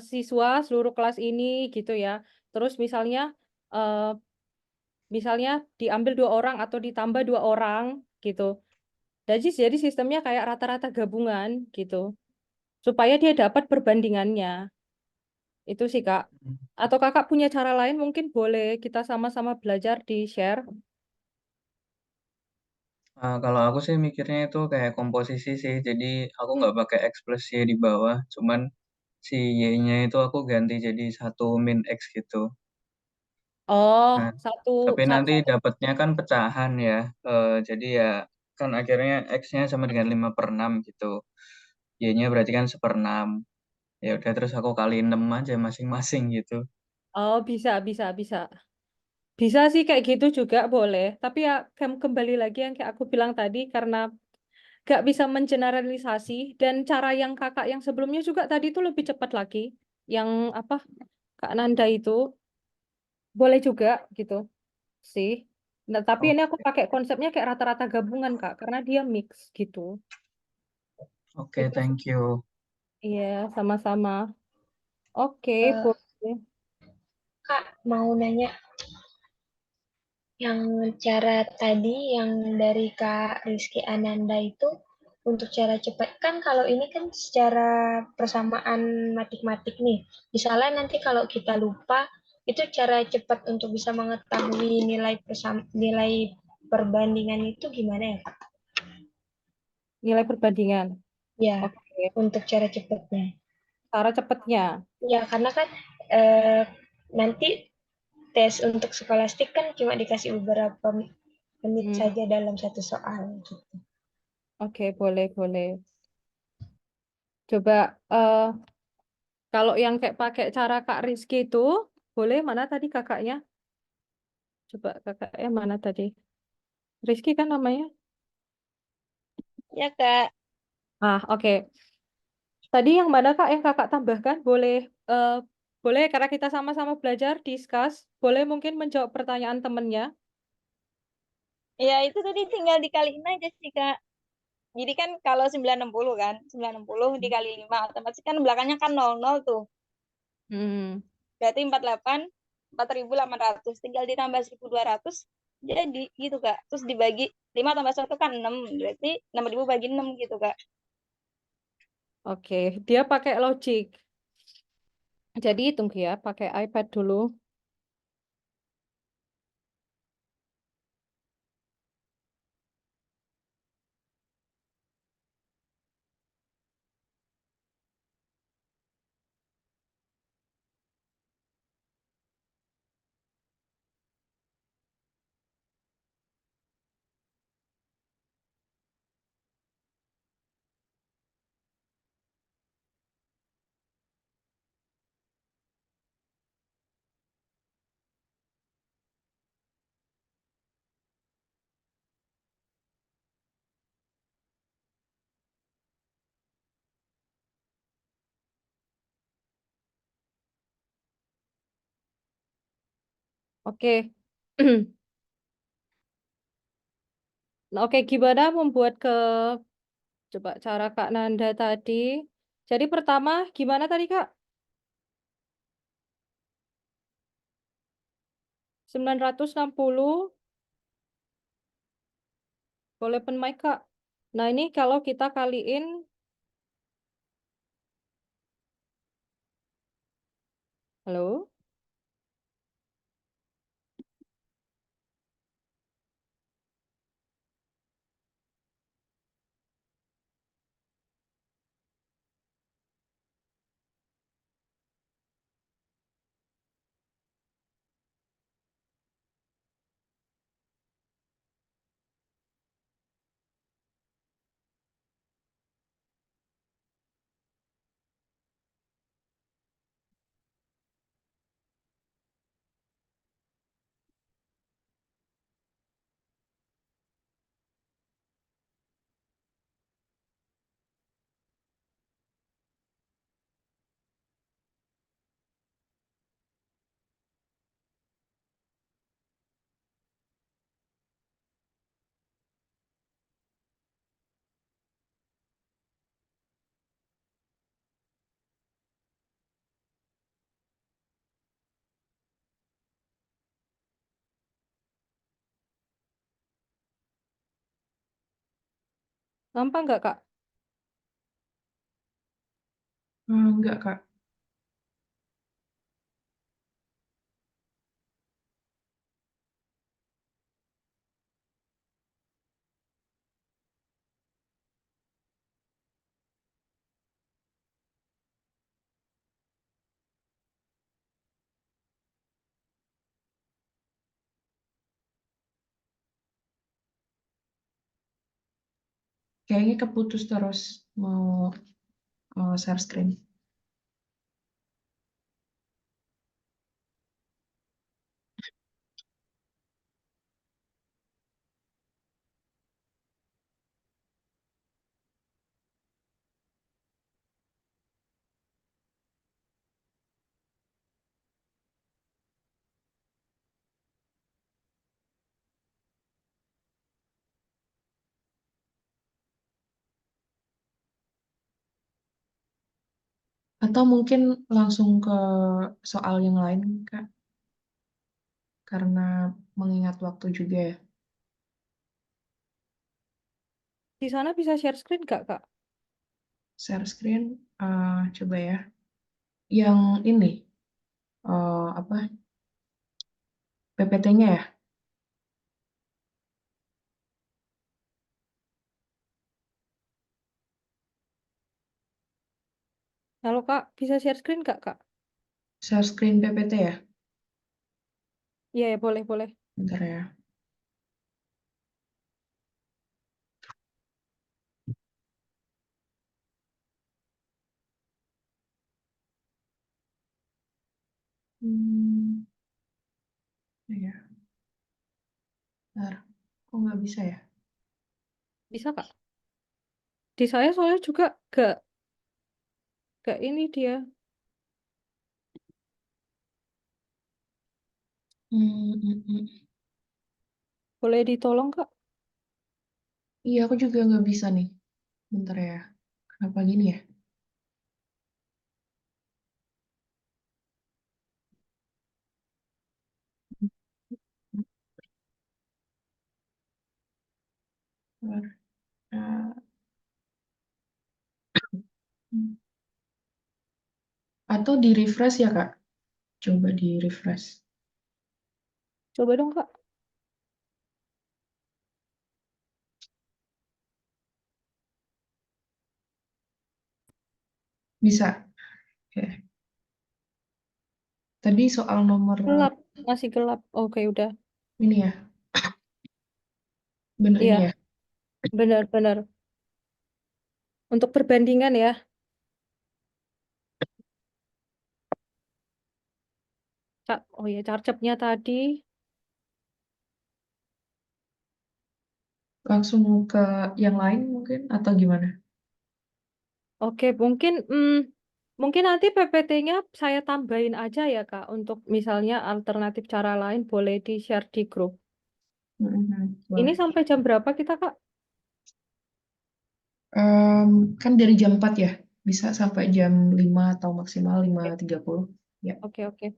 siswa seluruh kelas ini gitu ya. Terus eh, misalnya diambil 2 orang atau ditambah 2 orang gitu. Jadi sistemnya kayak rata-rata gabungan gitu. Supaya dia dapat perbandingannya. Itu sih, Kak. Atau kakak punya cara lain mungkin boleh kita sama-sama belajar di share. Kalau aku sih mikirnya itu kayak komposisi sih. Jadi aku nggak pakai X plus Y di bawah. Cuman si Y-nya itu aku ganti jadi 1 - X gitu. Oh, Nah, satu, tapi nanti satu. dapatnya kan pecahan ya. Jadi ya kan akhirnya X-nya sama dengan 5/6 gitu. Y-nya berarti kan 1/6. Ya udah terus aku kali 6 aja masing-masing gitu. Oh, bisa. Bisa sih kayak gitu juga boleh. Tapi ya kembali lagi yang kayak aku bilang tadi, karena gak bisa mengeneralisasi, dan cara yang kakak yang sebelumnya juga tadi itu lebih cepat lagi. Yang apa, Kak Nanda itu boleh juga gitu sih. Nah, tapi ini aku Oke, pakai konsepnya kayak rata-rata gabungan, Kak, karena dia mix gitu. oke, Itu sih. thank you. Iya, sama-sama. Oke, Eh, boleh. Kak, mau nanya yang cara tadi yang dari Kak Rizky Ananda itu untuk cara cepat kan kalau ini kan secara persamaan matematik nih. Misalnya nanti kalau kita lupa itu cara cepat untuk bisa mengetahui nilai perbandingan itu gimana ya, Kak? Nilai perbandingan. Ya, Oke, untuk cara cepatnya. cara cepatnya. Ya, karena kan eh, nanti tes untuk skolastik kan cuma dikasih beberapa menit Hmm, saja dalam satu soal gitu. oke, boleh. Coba kalau yang kayak pakai cara Kak Rizky itu, boleh mana tadi kakaknya? Coba kakaknya mana tadi? Rizky kan namanya? Ya, Kak. Oke. Tadi yang mana Kak yang kakak tambahkan? Boleh karena kita sama-sama belajar, discuss. Boleh mungkin menjawab pertanyaan temennya. Ya itu tadi tinggal dikaliin aja sih Kak. Jadi kan kalau 960 kan, 960 dikali 5 otomatis kan belakangnya kan 00 tuh. Hmm. Berarti 4.800 tinggal ditambah 1.200 jadi gitu Kak. Terus dibagi 5 tambah 1 kan 6, berarti 6.000 bagi 6 gitu Kak. Oke, dia pakai logic. Jadi hitung ya, pakai iPad dulu. Oke. Nah, oke, gimana membuat coba cara Kak Nanda tadi. Jadi pertama gimana tadi Kak? 960 boleh open mic Kak. Nah, ini kalau kita kaliin halo. Nampak nggak Kak? Enggak, Kak. Kayaknya keputus terus mau share screen. Atau mungkin langsung ke soal yang lain, Kak. Karena mengingat waktu juga ya. Di sana bisa share screen nggak Kak? Share screen, coba ya. Yang ini, apa, PPT-nya ya? Halo Kak, bisa share screen nggak Kak? Share screen PPT ya? Iya, ya, boleh, boleh. Bentar ya. Hmm, ya. Bentar. Kok nggak bisa ya? Bisa Kak? Di saya soalnya juga gak ini dia. Hmm, hmm, hmm. Boleh ditolong, Kak? Iya, aku juga nggak bisa nih. Bentar ya. Kenapa gini ya? Bentar. Atau di refresh ya, Kak? Coba di refresh. Coba dong, Kak. Bisa. Oke. Tadi soal nomor Gelap, masih gelap. Oke, udah. ini ya. Bener ini Iya, ya. benar-benar. Untuk perbandingan ya. Oh ya, carcepnya tadi. Langsung ke yang lain mungkin atau gimana? Oke, mungkin nanti PPT-nya saya tambahin aja ya, Kak. Untuk misalnya alternatif cara lain boleh di-share di grup. Ini Boleh. sampai jam berapa kita, Kak? Kan dari jam 4 ya. Bisa sampai jam 5 atau maksimal 5.30. Ya. Oke, oke.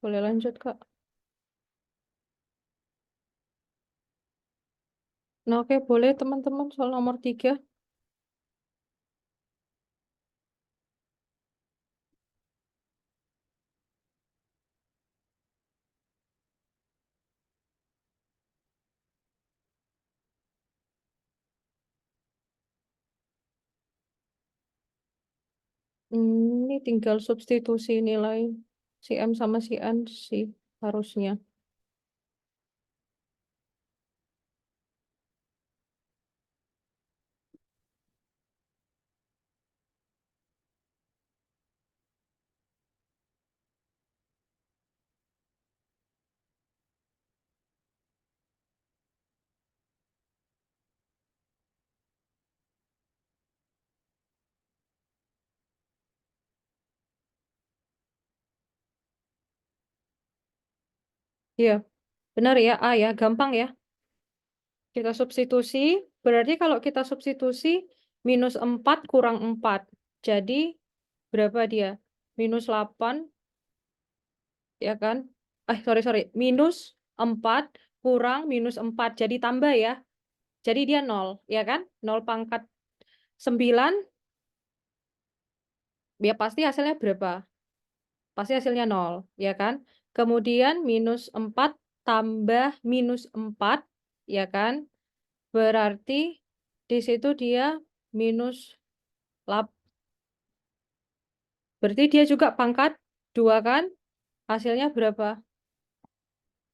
Boleh lanjut, Kak. Nah, oke, boleh teman-teman soal nomor 3. Ini tinggal substitusi nilai si M sama si N sih harusnya. Iya, benar ya, A ya, gampang ya. Kita substitusi, berarti kalau kita substitusi minus 4 kurang 4. Jadi berapa dia? Minus 8, ya kan? Sorry. Minus 4 kurang minus 4. Jadi tambah ya. Jadi dia 0, ya kan? 0 pangkat 9, ya pasti hasilnya berapa? Pasti hasilnya 0, ya kan? Kemudian minus 4 tambah minus 4, ya kan? Berarti di situ dia minus 8. Berarti dia juga pangkat 2 kan? Hasilnya berapa?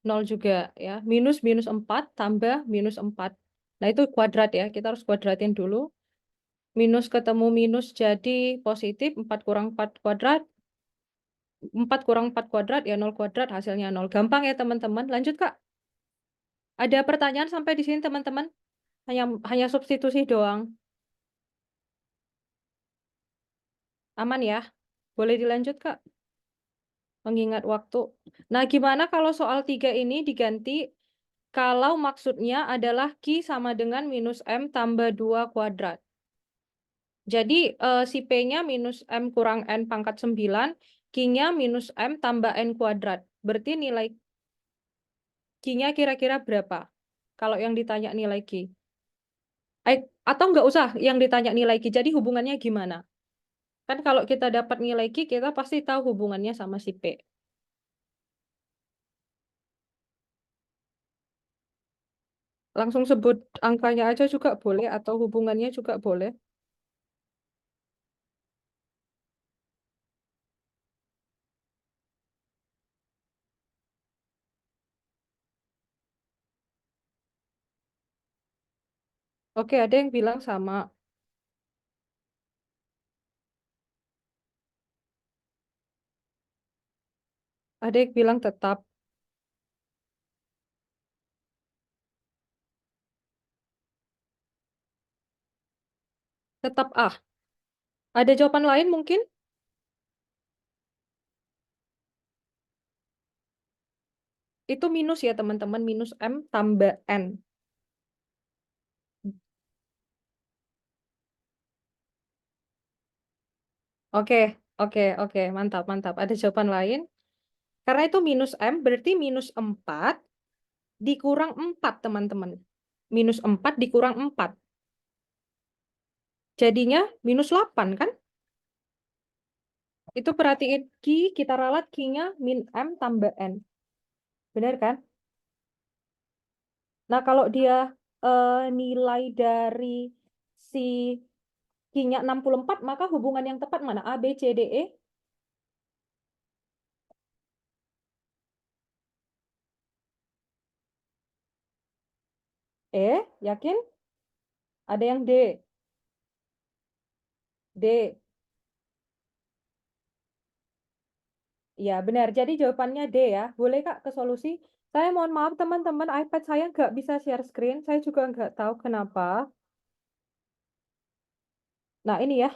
0 juga ya. Minus 4 tambah minus 4. Nah, itu kuadrat ya. Kita harus kuadratin dulu. Minus ketemu minus jadi positif. 4 kurang 4 kuadrat. 4 kurang 4 kuadrat ya 0 kuadrat hasilnya 0. Gampang ya teman-teman. Lanjut Kak. Ada pertanyaan sampai di sini teman-teman? Hanya substitusi doang. Aman ya? Boleh dilanjut Kak? Mengingat waktu. Nah, gimana kalau soal 3 ini diganti kalau maksudnya adalah Q sama dengan minus M tambah 2 kuadrat. Jadi si P-nya minus M kurang N pangkat 9, Q-nya minus M tambah N kuadrat. Berarti nilai Q-nya kira-kira berapa? Kalau yang ditanya nilai Q. Atau nggak usah yang ditanya nilai Q, jadi hubungannya gimana? Kan kalau kita dapat nilai Q, kita pasti tahu hubungannya sama si P. Langsung sebut angkanya aja juga boleh, atau hubungannya juga boleh. Oke, ada yang bilang sama. Ada yang bilang tetap. Tetap A. Ada jawaban lain mungkin? itu minus ya teman-teman, minus M tambah N. Oke, oke, mantap, mantap. Ada jawaban lain? Karena itu minus M berarti minus 4 dikurang 4 teman-teman. Minus 4 dikurang 4. Jadinya minus 8 kan? Itu perhatiin Q, kita ralat Q-nya min M tambah N. Benar kan? Nah, kalau dia nilai dari si Q-nya 64, maka hubungan yang tepat mana? A, B, C, D, E? Yakin? Ada yang D. D. Ya, benar. Jadi jawabannya D ya. Boleh Kak ke solusi? Saya mohon maaf teman-teman, iPad saya nggak bisa share screen. Saya juga nggak tahu kenapa. Nah, ini ya.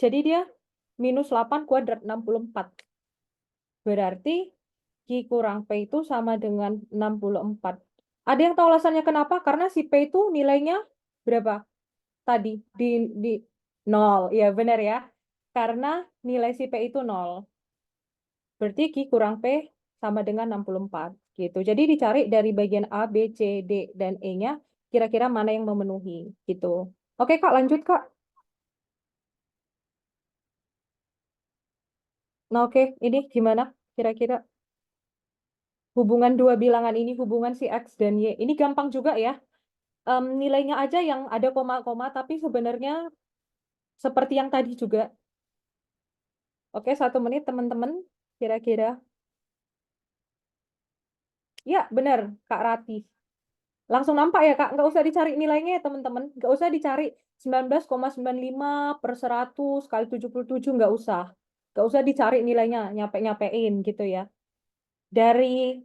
Jadi dia minus 8 kuadrat 64. Berarti Q kurang P itu sama dengan 64. Ada yang tahu alasannya kenapa? Karena si P itu nilainya berapa? Tadi di 0. Ya, benar ya. Karena nilai si P itu 0. Berarti Q kurang P sama dengan 64. Gitu. Jadi dicari dari bagian A, B, C, D, dan E-nya, kira-kira mana yang memenuhi. Gitu. Oke Kak, lanjut Kak. Nah oke, ini gimana kira-kira? Hubungan dua bilangan ini, hubungan si X dan Y. Ini gampang juga ya. Nilainya aja yang ada koma-koma, tapi sebenarnya seperti yang tadi juga. Oke, 1 menit teman-teman, kira-kira. Ya, benar, Kak Rati. Langsung nampak ya, Kak? Nggak usah dicari nilainya ya, teman-teman. Nggak usah dicari 19,95 per 100 kali 77, nggak usah. Nggak usah dicari nilainya, nyampe-nyampein gitu ya. Dari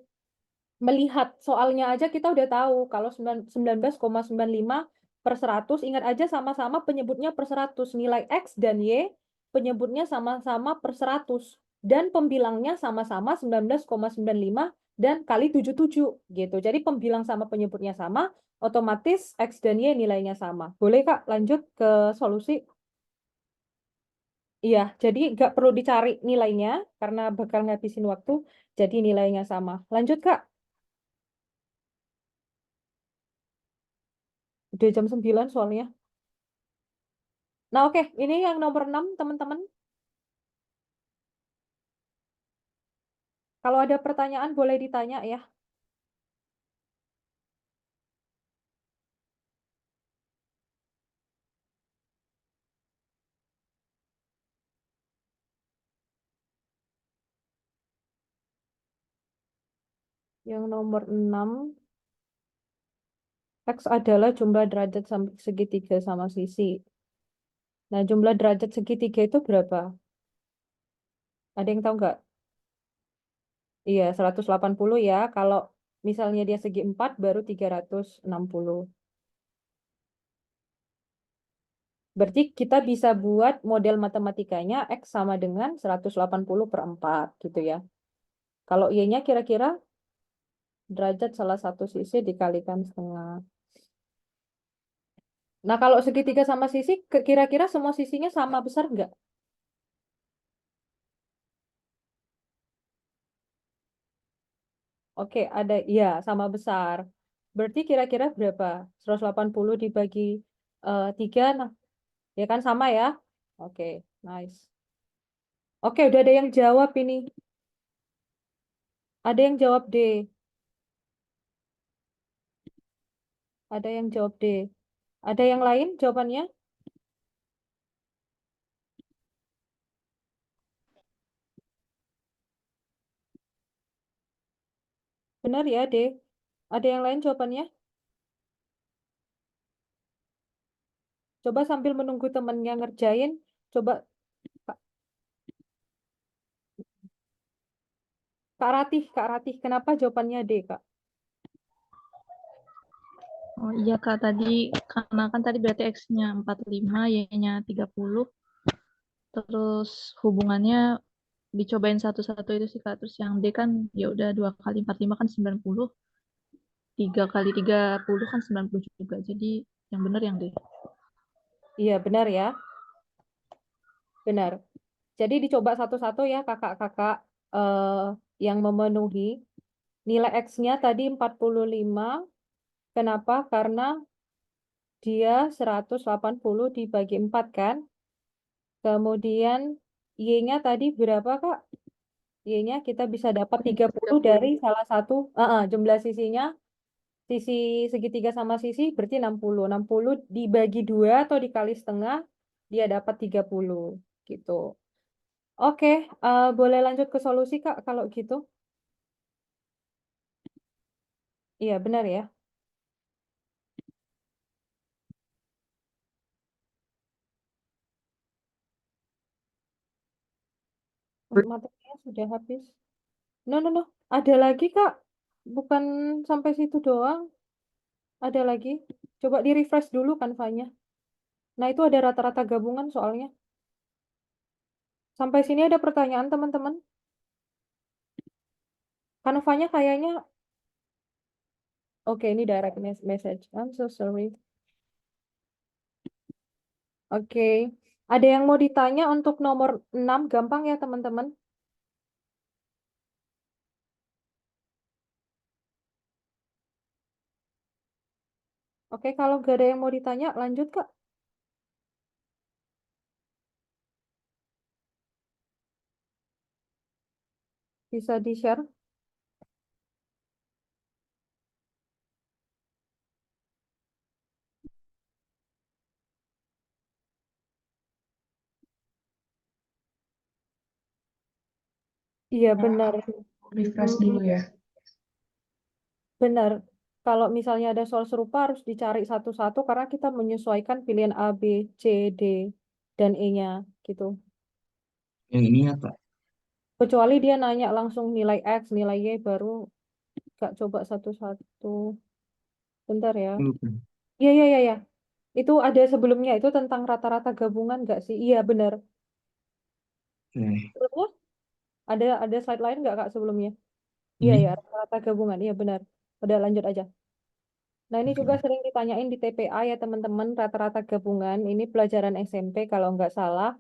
melihat soalnya aja kita udah tahu kalau 19,95 per 100, ingat aja sama-sama penyebutnya per 100. Nilai X dan Y penyebutnya sama-sama per 100. Dan pembilangnya sama-sama 19,95 dan kali 77 gitu. Jadi pembilang sama penyebutnya sama, otomatis X dan Y nilainya sama. Boleh Kak lanjut ke solusi? Iya, jadi nggak perlu dicari nilainya karena bakal ngabisin waktu. Jadi nilainya sama. Lanjut Kak. Udah jam 9 soalnya. Nah, oke. Ini yang nomor 6, teman-teman. Kalau ada pertanyaan, boleh ditanya ya. Yang nomor 6, X adalah jumlah derajat segitiga sama sisi. Nah, jumlah derajat segitiga itu berapa? Ada yang tahu nggak? Iya, 180 ya. Kalau misalnya dia segi 4, baru 360. Berarti kita bisa buat model matematikanya X sama dengan 180 per 4 gitu ya. Kalau Y-nya kira-kira derajat salah satu sisi dikalikan setengah. Nah, kalau segitiga sama sisi, kira-kira semua sisinya sama besar nggak? Oke, ada, iya, sama besar. Berarti kira-kira berapa? 180 dibagi 3, nah, ya kan sama ya? Oke, nice. Oke, udah ada yang jawab ini. Ada yang jawab D. Ada yang jawab D. Ada yang lain jawabannya? Benar ya, D. Ada yang lain jawabannya? Coba sambil menunggu temennya ngerjain, coba Kak Kak Ratih, kenapa jawabannya D, Kak? Oh iya Kak, tadi karena kan tadi berarti X-nya 45, Y-nya 30. Terus hubungannya dicobain satu-satu itu sih Kak. Terus yang D kan ya udah 2 kali 45 kan 90. 3 kali 30 kan 90 juga. Jadi yang benar yang D. Iya, benar ya. Benar. Jadi dicoba satu-satu ya kakak-kakak yang memenuhi. Nilai X-nya tadi 45. Kenapa? Karena dia 180 dibagi 4 kan. Kemudian Y-nya tadi berapa Kak? Y-nya kita bisa dapat 30 dari salah satu jumlah sisinya. Sisi segitiga sama sisi berarti 60. 60 dibagi 2 atau dikali setengah, dia dapat 30 gitu. Oke, boleh lanjut ke solusi Kak kalau gitu? Iya, benar ya. Materinya sudah habis. No. Ada lagi Kak. Bukan sampai situ doang. Ada lagi. Coba di-refresh dulu kanvanya. Nah, itu ada rata-rata gabungan soalnya. Sampai sini ada pertanyaan teman-teman? Kanvanya kayaknya oke, ini direct message. I'm so sorry. Oke. Ada yang mau ditanya untuk nomor 6? Gampang ya, teman-teman? Oke, kalau nggak ada yang mau ditanya, lanjut, Kak. Bisa di-share? Iya, benar. Refresh dulu ya. Benar. Kalau misalnya ada soal serupa harus dicari satu-satu karena kita menyesuaikan pilihan A, B, C, D, dan E-nya gitu. Yang ini apa? Kecuali dia nanya langsung nilai X, nilai Y, baru Kak coba satu-satu. Bentar ya. Iya. Itu ada sebelumnya, itu tentang rata-rata gabungan nggak sih? Iya, benar. Sebelumnya? Ada slide lain nggak Kak sebelumnya? Iya, Ini? ya, rata-rata gabungan. Iya, benar. Udah lanjut aja. Nah, ini juga sering ditanyain di TPA ya teman-teman, rata-rata gabungan. Ini pelajaran SMP kalau nggak salah.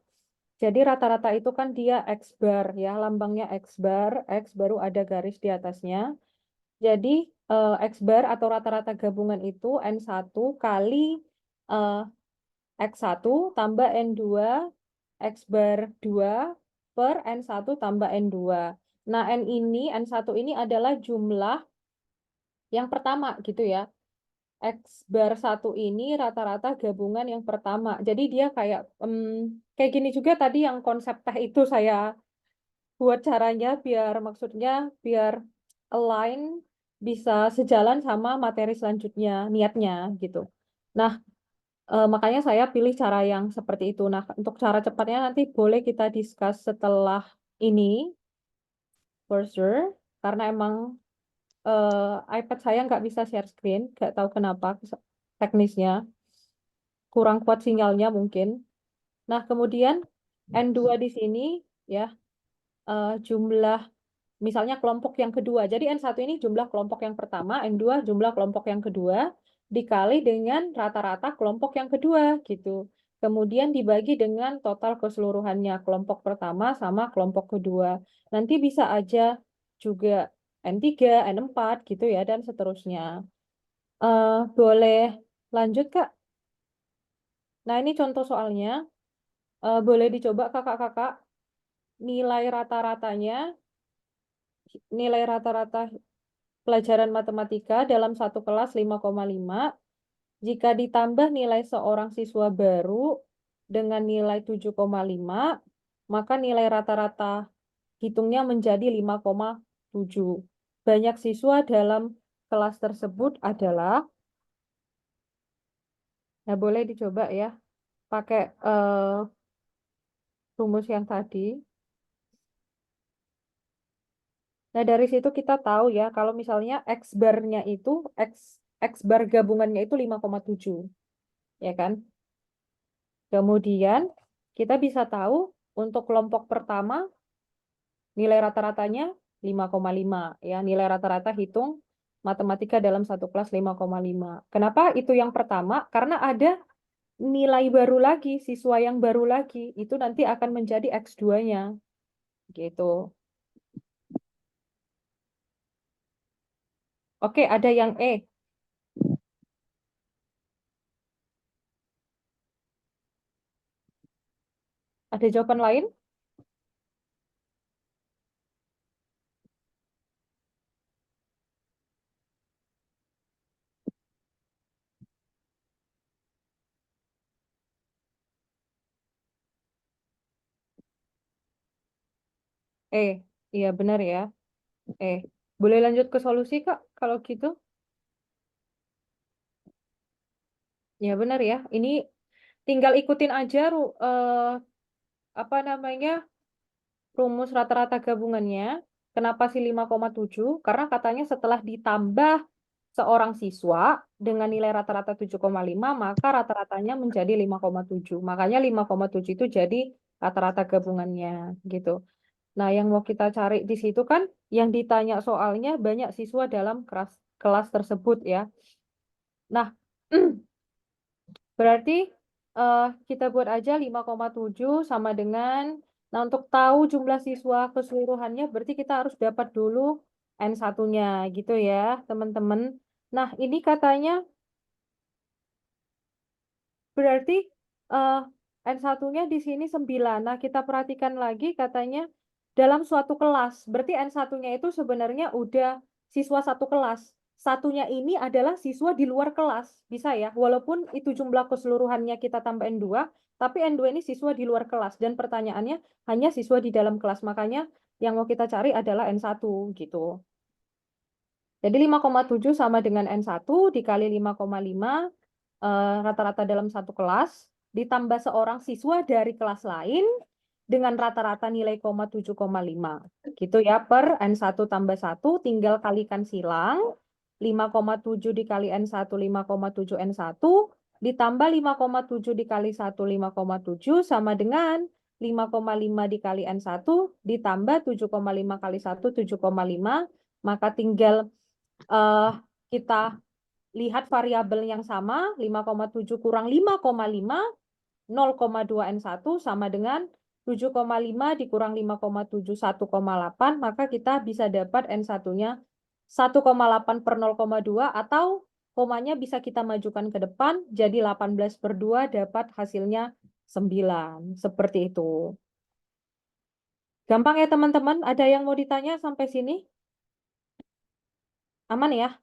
Jadi rata-rata itu kan dia X bar ya, lambangnya X bar, X baru ada garis di atasnya. Jadi X bar atau rata-rata gabungan itu N1 kali X1 tambah N2 X bar 2 per N1 tambah N2. Nah, N1 ini adalah jumlah yang pertama gitu ya. X bar 1 ini rata-rata gabungan yang pertama. Jadi dia kayak gini juga tadi yang konsep teh itu saya buat caranya biar align bisa sejalan sama materi selanjutnya, niatnya gitu. Nah, makanya saya pilih cara yang seperti itu. Nah, untuk cara cepatnya nanti boleh kita discuss setelah ini, for sure, karena emang iPad saya nggak bisa share screen, nggak tahu kenapa teknisnya, kurang kuat sinyalnya mungkin. Nah, kemudian N2 di sini ya jumlah misalnya kelompok yang kedua. Jadi N1 ini jumlah kelompok yang pertama, N2 jumlah kelompok yang kedua, dikali dengan rata-rata kelompok yang kedua, gitu. Kemudian dibagi dengan total keseluruhannya, kelompok pertama sama kelompok kedua. Nanti bisa aja juga N3, N4 gitu ya, dan seterusnya. Boleh lanjut, Kak? Nah, ini contoh soalnya. Boleh dicoba kakak-kakak nilai rata-rata pelajaran matematika dalam satu kelas 5,5. Jika ditambah nilai seorang siswa baru dengan nilai 7,5, maka nilai rata-rata hitungnya menjadi 5,7. Banyak siswa dalam kelas tersebut adalah, nah boleh dicoba ya, pakai rumus yang tadi. Nah, dari situ kita tahu ya, kalau misalnya X bar-nya itu, X bar gabungannya itu 5,7. Ya kan? Kemudian, kita bisa tahu untuk kelompok pertama, Nilai rata-ratanya 5,5 ya. Nilai rata-rata hitung matematika dalam satu kelas 5,5. Kenapa itu yang pertama? Karena ada nilai baru lagi, siswa yang baru lagi. Itu nanti akan menjadi X2-nya. Gitu. Oke, ada yang E. Ada jawaban lain? Iya benar ya. Boleh lanjut ke solusi Kak, kalau gitu? Ya benar ya. Ini tinggal ikutin aja apa namanya rumus rata-rata gabungannya. Kenapa sih 5,7? Karena katanya setelah ditambah seorang siswa dengan nilai rata-rata 7,5, maka rata-ratanya menjadi 5,7. Makanya 5,7 itu jadi rata-rata gabungannya gitu. Nah, yang mau kita cari di situ kan yang ditanya soalnya banyak siswa dalam kelas tersebut ya. Nah, berarti kita buat aja 5,7 sama dengan, nah untuk tahu jumlah siswa keseluruhannya berarti kita harus dapat dulu N1-nya gitu ya teman-teman. Nah ini katanya berarti eh N1-nya di sini 9. Nah kita perhatikan lagi katanya dalam suatu kelas. Berarti N1-nya itu sebenarnya udah siswa satu kelas. Satunya ini adalah siswa di luar kelas. Bisa ya? Walaupun itu jumlah keseluruhannya kita tambah N2, tapi N2 ini siswa di luar kelas. Dan pertanyaannya hanya siswa di dalam kelas. Makanya yang mau kita cari adalah N1 gitu. Jadi 5,7 sama dengan N1 dikali 5,5 rata-rata dalam satu kelas, ditambah seorang siswa dari kelas lain dengan rata-rata nilai 7,5. Gitu ya, per N1 tambah 1, tinggal kalikan silang. 5,7 dikali N1, 5,7 N1, ditambah 5,7 dikali 1, 5,7, sama dengan 5,5 dikali N1, ditambah 7,5 kali 1, 7,5, maka tinggal kita lihat variabel yang sama, 5,7 kurang 5,5, 0,2 N1 sama dengan 7,5 dikurang 5,7, 1,8, maka kita bisa dapat N1-nya 1,8 per 0,2 atau komanya bisa kita majukan ke depan, jadi 18 per 2 dapat hasilnya 9. Seperti itu. Gampang ya teman-teman? Ada yang mau ditanya sampai sini? Aman ya?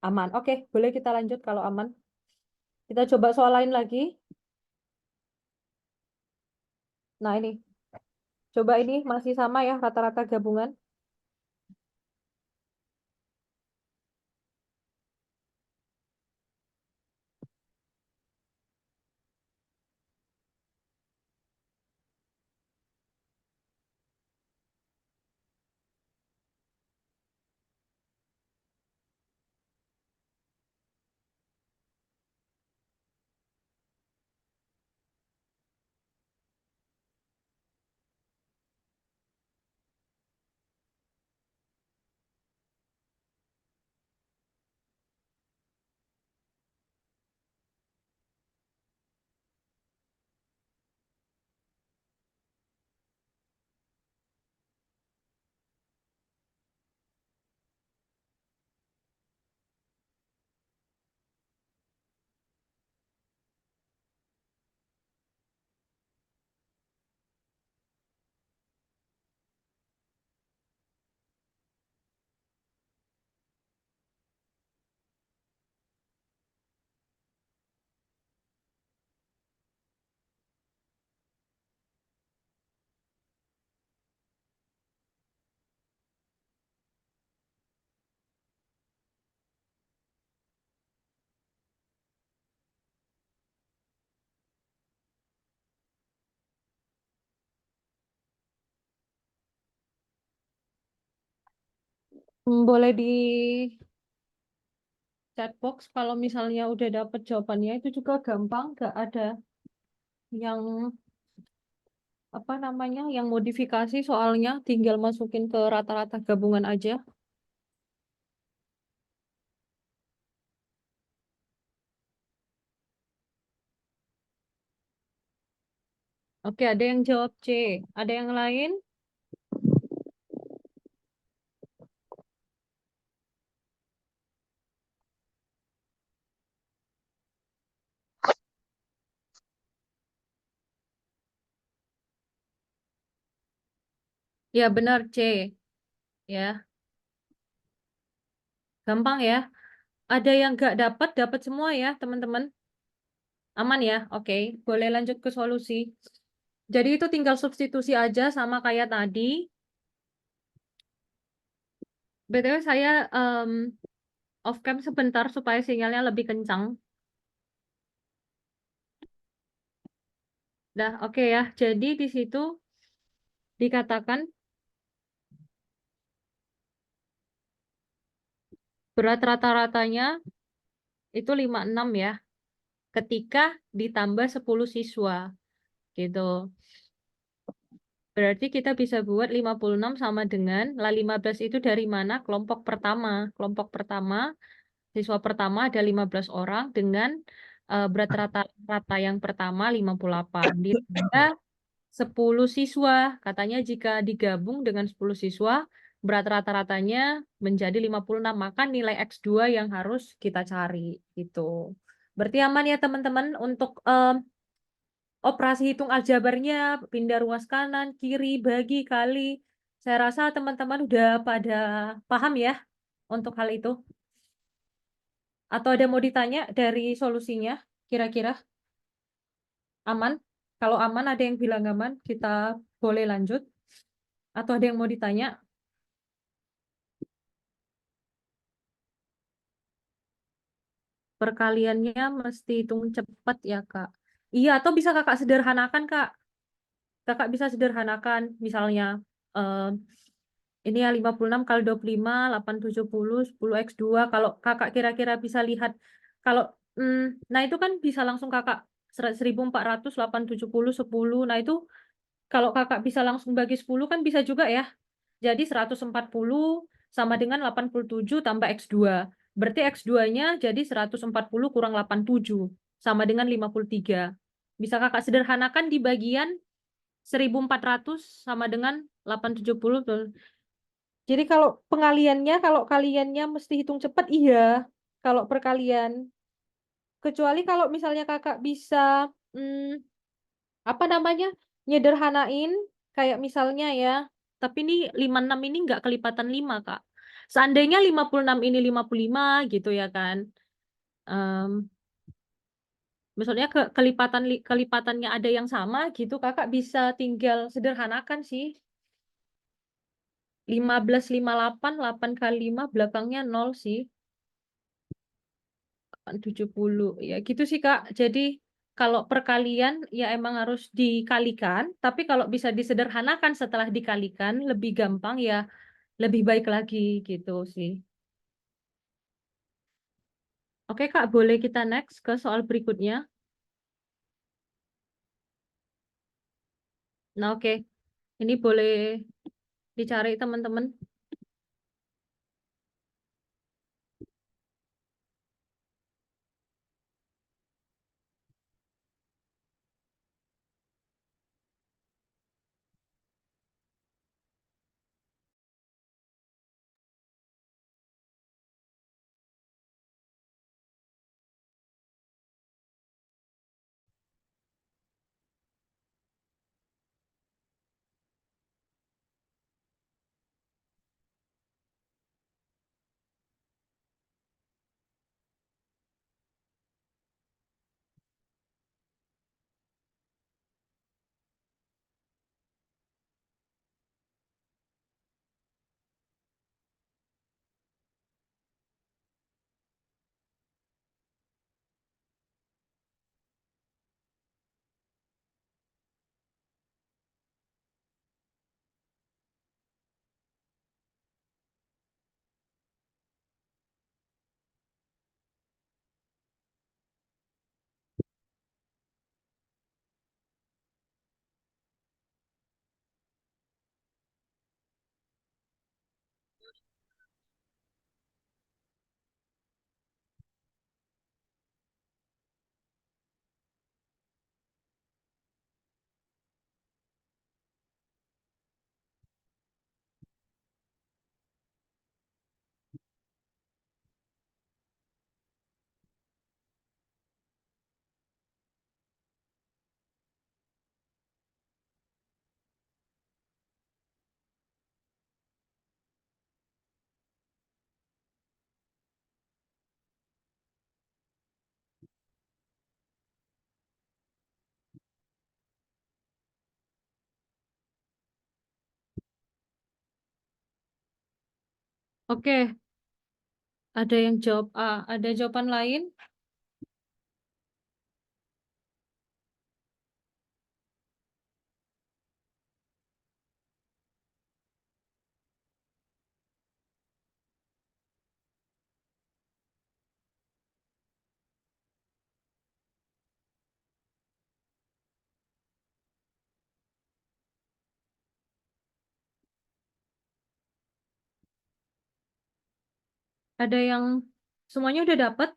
Aman. Oke, boleh kita lanjut kalau aman. Kita coba soal lain lagi. Nah, ini. Coba ini masih sama ya rata-rata gabungan. Boleh di chat box kalau misalnya udah dapet jawabannya, itu juga gampang, gak ada yang apa namanya yang modifikasi soalnya tinggal masukin ke rata-rata gabungan aja. Oke, ada yang jawab C. Ada yang lain? Ya, benar C. Ya, gampang ya. Ada yang nggak dapat semua ya, teman-teman. Aman ya? Oke, boleh lanjut ke solusi. Jadi itu tinggal substitusi aja sama kayak tadi. BTW saya off cam sebentar supaya sinyalnya lebih kencang. Dah, oke ya. Jadi di situ dikatakan berat rata-ratanya itu 56 ya. Ketika ditambah 10 siswa gitu. Berarti kita bisa buat 56 sama dengan 15 itu dari mana? Kelompok pertama. Kelompok pertama, siswa pertama ada 15 orang dengan berat rata-rata yang pertama 58. Ditambah 10 siswa. Katanya jika digabung dengan 10 siswa, berat rata-ratanya menjadi 56. Maka nilai X2 yang harus kita cari. Gitu. Berarti aman ya teman-teman untuk operasi hitung aljabarnya, pindah ruas kanan, kiri, bagi, kali. Saya rasa teman-teman udah pada paham ya untuk hal itu. Atau ada mau ditanya dari solusinya, kira-kira aman? Kalau aman, ada yang bilang aman, kita boleh lanjut. Atau ada yang mau ditanya? Perkaliannya mesti hitung cepat ya, Kak. Iya, atau bisa Kakak sederhanakan, Kak. Kakak bisa sederhanakan, misalnya eh, ini ya 56 kali 25, 870, 10x2. Kalau kakak kira-kira bisa lihat, kalau, nah itu kan bisa langsung kakak 1400, 870, 10. Nah itu kalau kakak bisa langsung bagi 10 kan bisa juga ya. Jadi 140 sama dengan 87 tambah X2. Berarti X2-nya jadi 140 kurang 87 sama dengan 53. Bisa kakak sederhanakan di bagian 1400 sama dengan 870. Jadi kalau pengaliannya, kalau kaliannya mesti hitung cepat, iya. Kalau perkalian. Kecuali kalau misalnya kakak bisa, apa namanya, nyederhanain, kayak misalnya ya, tapi ini 56 ini nggak kelipatan 5, Kak. Seandainya 56 ini 55 gitu ya kan. Em, Misalnya kelipatannya ada yang sama gitu, kakak bisa tinggal sederhanakan sih. 15, 58, 8 kali 5 belakangnya 0 sih. 70 ya gitu sih Kak. Jadi kalau perkalian ya emang harus dikalikan, tapi kalau bisa disederhanakan setelah dikalikan lebih gampang ya lebih baik lagi gitu sih. Oke Kak, boleh kita next ke soal berikutnya. Nah oke, ini boleh dicari teman-teman. Oke, ada yang jawab A. Ada jawaban lain? Ada yang semuanya udah dapat?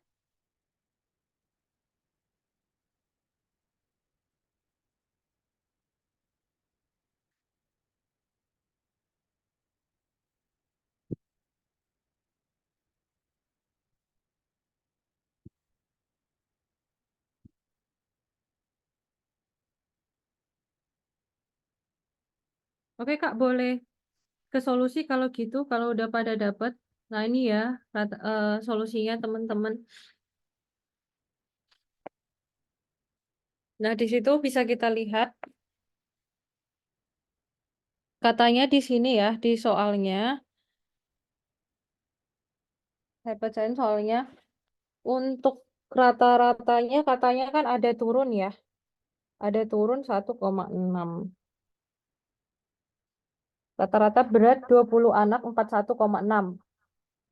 Oke, Kak, boleh ke solusi kalau gitu, kalau udah pada dapat. Nah, ini ya solusinya teman-teman. Nah, di situ bisa kita lihat. Katanya di sini ya, di soalnya. Saya bacain soalnya. Untuk rata-ratanya katanya kan ada turun ya. Ada turun 1,6. Rata-rata berat 20 anak 41,6.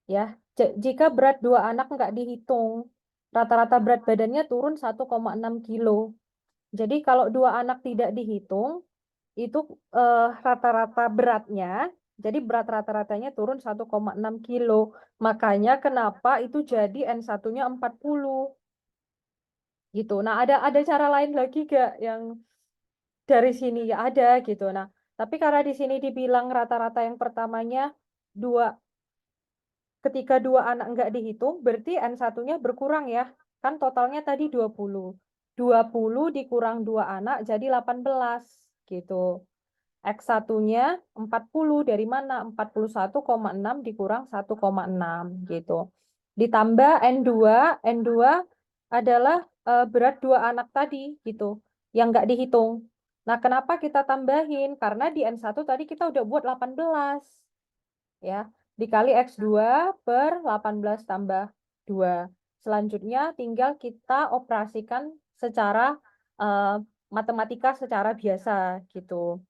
Ya, jika berat 2 anak nggak dihitung, rata-rata berat badannya turun 1,6 kilo. Jadi kalau 2 anak tidak dihitung, itu rata-rata beratnya, jadi berat rata-ratanya turun 1,6 kilo. Makanya kenapa itu jadi N1-nya 40. Gitu. Nah, ada cara lain lagi gak yang dari sini ya ada gitu. Nah, tapi karena di sini dibilang rata-rata yang pertamanya 2, ketika 2 anak nggak dihitung, berarti N1-nya berkurang ya. Kan totalnya tadi 20. 20 dikurang 2 anak jadi 18 gitu. X1-nya 40 dari mana? 41,6 dikurang 1,6 gitu. Ditambah N2 adalah berat 2 anak tadi gitu yang nggak dihitung. Nah, kenapa kita tambahin? Karena di N1 tadi kita udah buat 18 ya. Dikali X2 per 18 tambah 2. Selanjutnya tinggal kita operasikan secara matematika secara biasa gitu.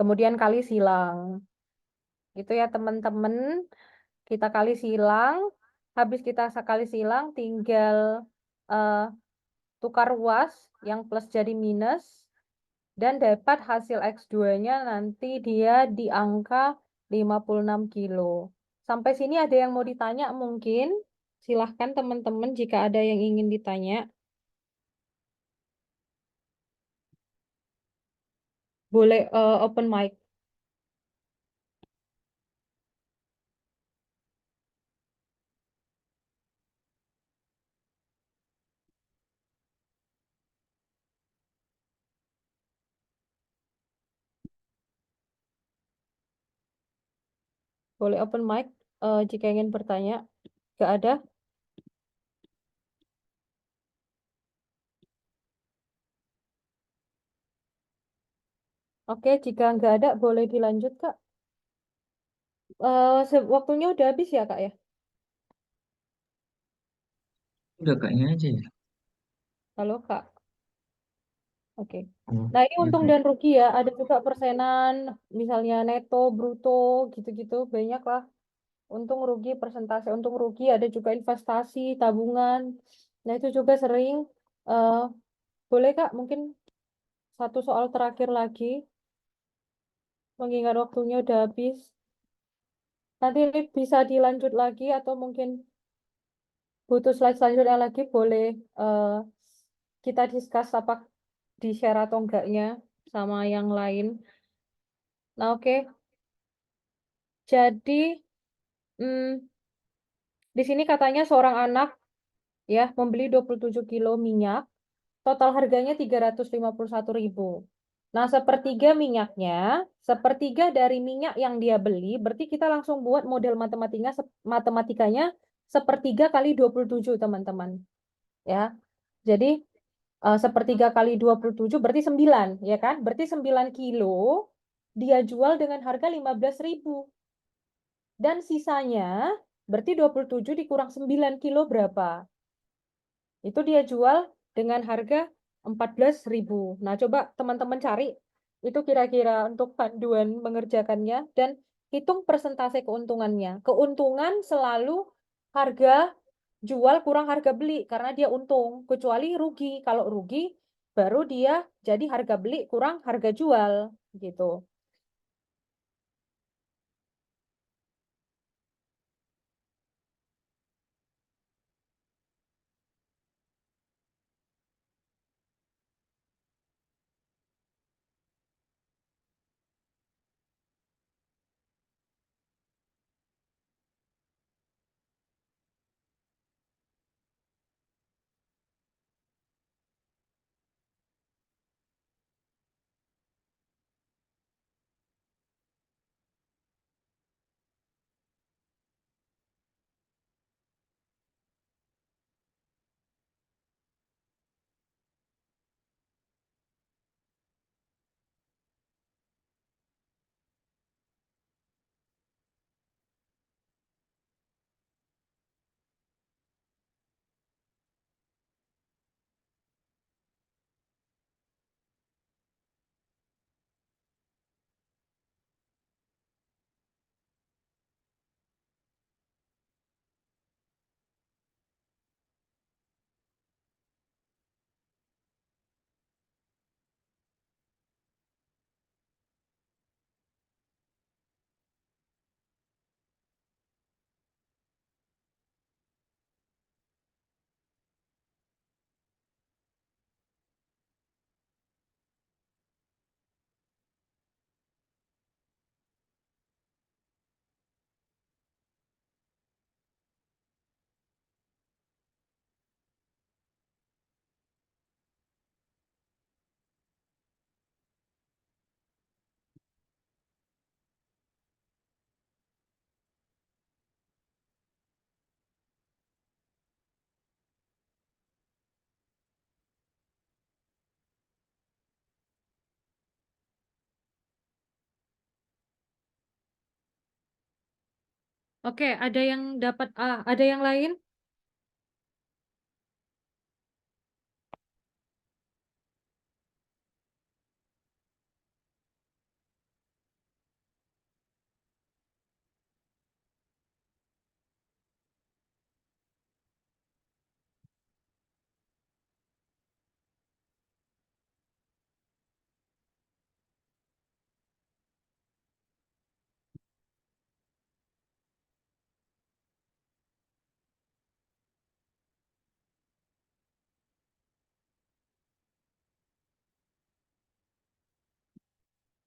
Kemudian kali silang. Gitu ya teman-teman. Kita kali silang. Habis kita kali silang tinggal tukar ruas yang plus jadi minus. Dan dapat hasil X2-nya nanti dia di angka 56 kilo. Sampai sini ada yang mau ditanya mungkin? Silahkan teman-teman jika ada yang ingin ditanya. Boleh open mic. Boleh open mic jika ingin bertanya. Gak ada? Oke, jika nggak ada boleh dilanjut Kak. Waktunya udah habis ya Kak ya? Udah kayaknya aja ya. Halo Kak. Oke. Oh, Nah ini untung oke. dan rugi ya. Ada juga persenan, misalnya neto, bruto, gitu-gitu banyak lah. Untung rugi, persentase untung rugi. Ada juga investasi, tabungan. Nah itu juga sering. eh Boleh Kak, mungkin satu soal terakhir lagi. Mengingat waktunya udah habis. Nanti bisa dilanjut lagi atau mungkin butuh slide selanjutnya lagi boleh kita discuss apa di share atau enggaknya sama yang lain. Nah oke, jadi di sini katanya seorang anak ya membeli 27 kilo minyak, total harganya 351.000. Nah sepertiga minyaknya, sepertiga dari minyak yang dia beli, berarti kita langsung buat model matematikanya sepertiga kali 27 teman-teman. Ya, jadi sepertiga kali 27 berarti 9, ya kan? Berarti 9 kilo dia jual dengan harga 15.000. Dan sisanya berarti 27 dikurang 9 kilo berapa? Itu dia jual dengan harga 14.000. Nah, coba teman-teman cari itu kira-kira untuk panduan mengerjakannya dan hitung persentase keuntungannya. Keuntungan selalu harga jual kurang harga beli karena dia untung, kecuali rugi. Kalau rugi baru dia jadi harga beli kurang harga jual gitu. Oke, ada yang dapat ada yang lain?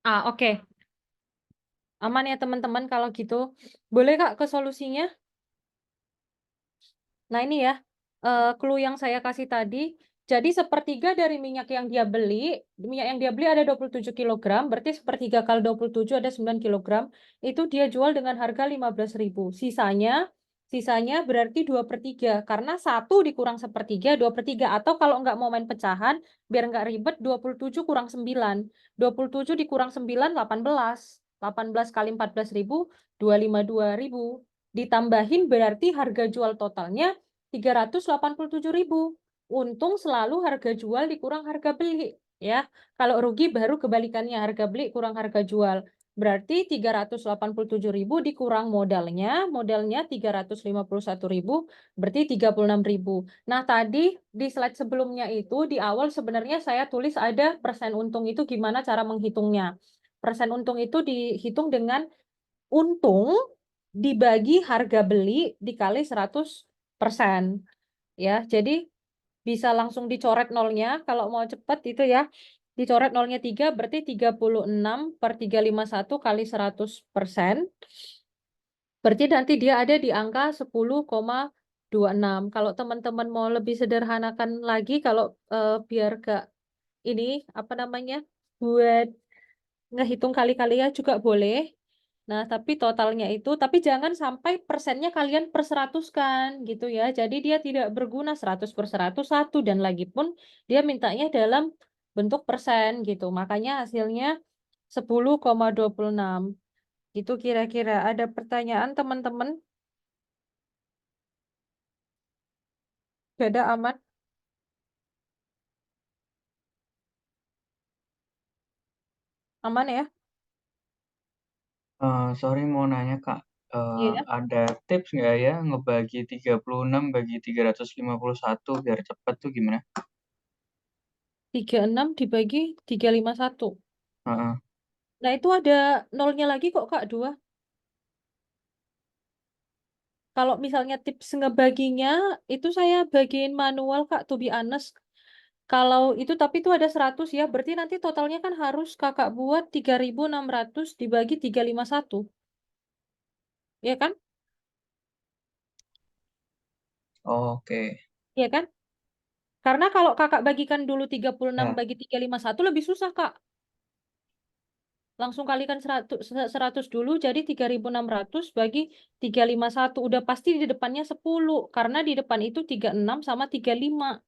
Oke. Aman ya teman-teman kalau gitu. Boleh Kak ke solusinya? Nah ini ya, clue yang saya kasih tadi. Jadi sepertiga dari minyak yang dia beli ada 27 kg, berarti sepertiga kali 27 ada 9 kg. Itu dia jual dengan harga 15.000. Sisanya berarti 2/3. Karena 1 dikurang sepertiga, 2/3. Atau kalau nggak mau main pecahan, biar nggak ribet, 27 kurang 9. 27 dikurang 9, 18. 18 kali 14.000, 252.000. Ditambahin berarti harga jual totalnya 387.000. Untung selalu harga jual dikurang harga beli ya. Kalau rugi baru kebalikannya, harga beli kurang harga jual. Berarti 387.000 dikurang modalnya 351.000, berarti 36.000. Nah, tadi di slide sebelumnya itu di awal sebenarnya saya tulis ada persen untung itu gimana cara menghitungnya. Persen untung itu dihitung dengan untung dibagi harga beli dikali 100%. Ya, jadi bisa langsung dicoret nolnya. Kalau mau cepat itu ya, dicoret nolnya 3, berarti 36/351 kali 100%. Berarti nanti dia ada di angka 10,26. Kalau teman-teman mau lebih sederhanakan lagi, kalau biar gak ini, apa namanya, buat ngehitung kali-kali ya juga boleh. Nah, tapi totalnya itu, tapi jangan sampai persennya kalian per 100 kan, gitu ya. Jadi dia tidak berguna 100/100 satu, dan lagi pun dia mintanya dalam bentuk persen gitu. Makanya hasilnya 10,26 Itu kira-kira ada pertanyaan teman-teman? Gak ada, aman? Aman ya? Sorry mau nanya Kak, Iya. ada tips nggak ya ngebagi 36 bagi 351 biar cepet tuh gimana? 36 dibagi 351. Heeh. Nah, itu ada nolnya lagi kok, Kak, 2. Kalau misalnya tips ngebaginya, itu saya bagiin manual, Kak, to be honest. Kalau itu, tapi itu ada 100 ya, berarti nanti totalnya kan harus Kakak buat 3.600 dibagi 351. Ya kan? Oke. Ya kan? Karena kalau Kakak bagikan dulu 36 Ya. bagi 351 lebih susah, Kak. Langsung kalikan 100 dulu, jadi 3.600 bagi 351. Udah pasti di depannya 10, karena di depan itu 36 sama 35.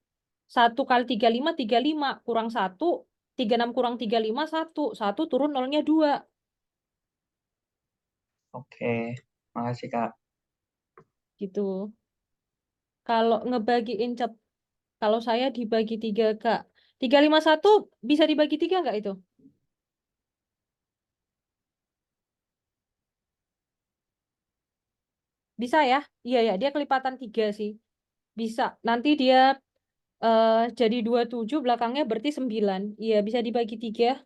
1 kali 35, 35. Kurang 1, 36 kurang 35, 1. 1 turun nolnya 2. Oke. Makasih Kak. Gitu. Kalau ngebagiin kalau saya dibagi 3, Kak. 351 bisa dibagi 3 nggak itu? Bisa ya? Iya ya, dia kelipatan 3 sih. Bisa. Nanti dia jadi 27, belakangnya berarti 9. Iya, bisa dibagi 3.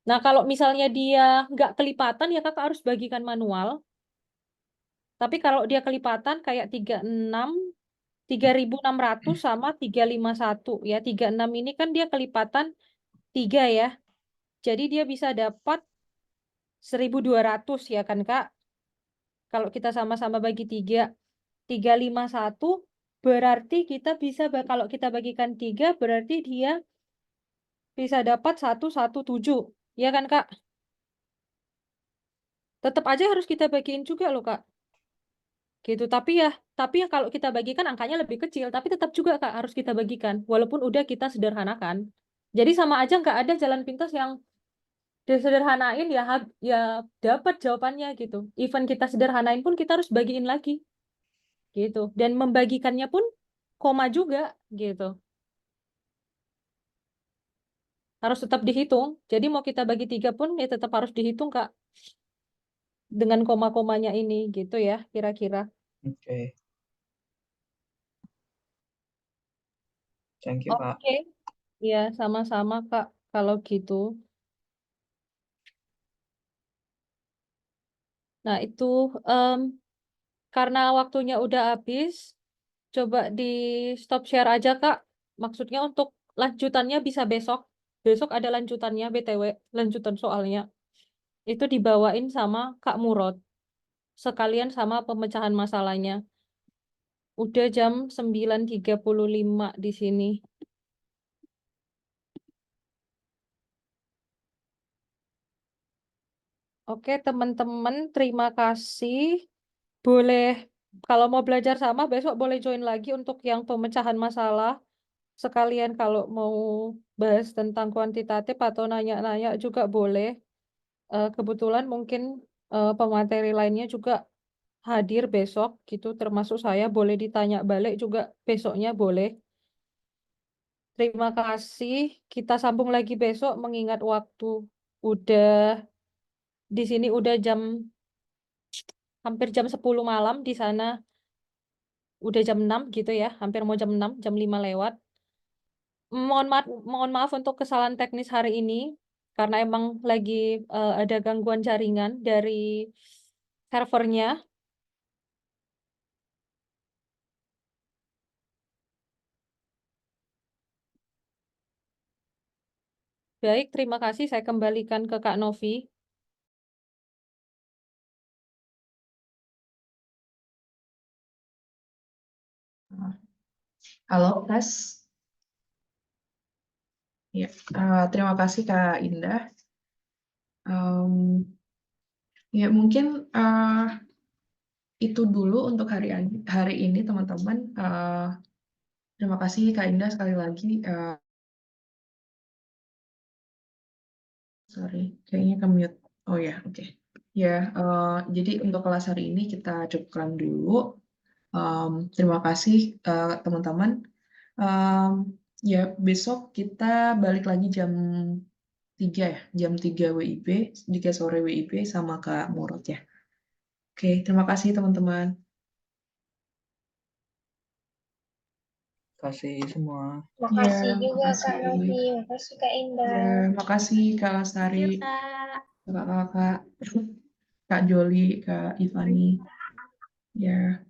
Nah, kalau misalnya dia nggak kelipatan, ya Kakak harus bagikan manual. Tapi kalau dia kelipatan kayak 3.600 sama 351. Ya, 36 ini kan dia kelipatan 3 ya. Jadi dia bisa dapat 1.200 ya kan, Kak? Kalau kita sama-sama bagi 3. 351 berarti kita bisa, kalau kita bagikan 3, berarti dia bisa dapat 117. Ya kan, Kak? Tetap aja harus kita bagiin juga loh, Kak. Gitu. Tapi ya kalau kita bagikan angkanya lebih kecil, tapi tetap juga, Kak, harus kita bagikan. Walaupun udah kita sederhanakan. Jadi sama aja nggak ada jalan pintas yang disederhanain ya ya dapat jawabannya gitu. Even kita sederhanain pun kita harus bagiin lagi. Gitu. Dan membagikannya pun koma juga gitu. Harus tetap dihitung. Jadi mau kita bagi 3 pun ya tetap harus dihitung, Kak. Dengan koma-komanya ini gitu ya, kira-kira. Oke. Thank you Kak. Oke. Ya, sama-sama, Kak. Kalau gitu. Nah, itu karena waktunya udah habis, coba di stop share aja, Kak. Maksudnya untuk lanjutannya bisa besok. Besok ada lanjutannya, BTW. Lanjutan soalnya. Itu dibawain sama Kak Murad. Sekalian sama pemecahan masalahnya. Udah jam 9.35 di sini. Oke, teman-teman, terima kasih. Boleh, kalau mau belajar sama, besok boleh join lagi untuk yang pemecahan masalah. Sekalian kalau mau bahas tentang kuantitatif atau nanya-nanya juga boleh. Kebetulan mungkin pemateri lainnya juga hadir besok, gitu. Termasuk saya, boleh ditanya balik juga besoknya boleh. Terima kasih. Kita sambung lagi besok mengingat waktu udah di sini udah hampir jam 10 malam, di sana udah jam 6 gitu ya, hampir mau jam 6, jam 5 lewat. Mohon maaf untuk kesalahan teknis hari ini, karena emang lagi ada gangguan jaringan dari servernya. Baik, terima kasih. Saya kembalikan ke Kak Novi. Halo, tes. Ya, terima kasih Kak Indah. Ya, mungkin itu dulu untuk hari ini, teman-teman. Terima kasih Kak Indah sekali lagi. Sorry, kayaknya ke mute. Oh ya, oke. Ya, jadi untuk kelas hari ini kita cukupkan dulu. Terima kasih teman-teman. Ya, besok kita balik lagi jam 3 ya, jam 3 WIB, 3 sore WIB sama Kak Murad ya. Oke, terima kasih teman-teman. Kasih semua. Makasih Ya, juga Kak makasih. Novi, makasih Kak Indah. Ya, makasih Kak Lastari, Kak. kakak-kakak, Kak Joli, Kak Ivani. Ya.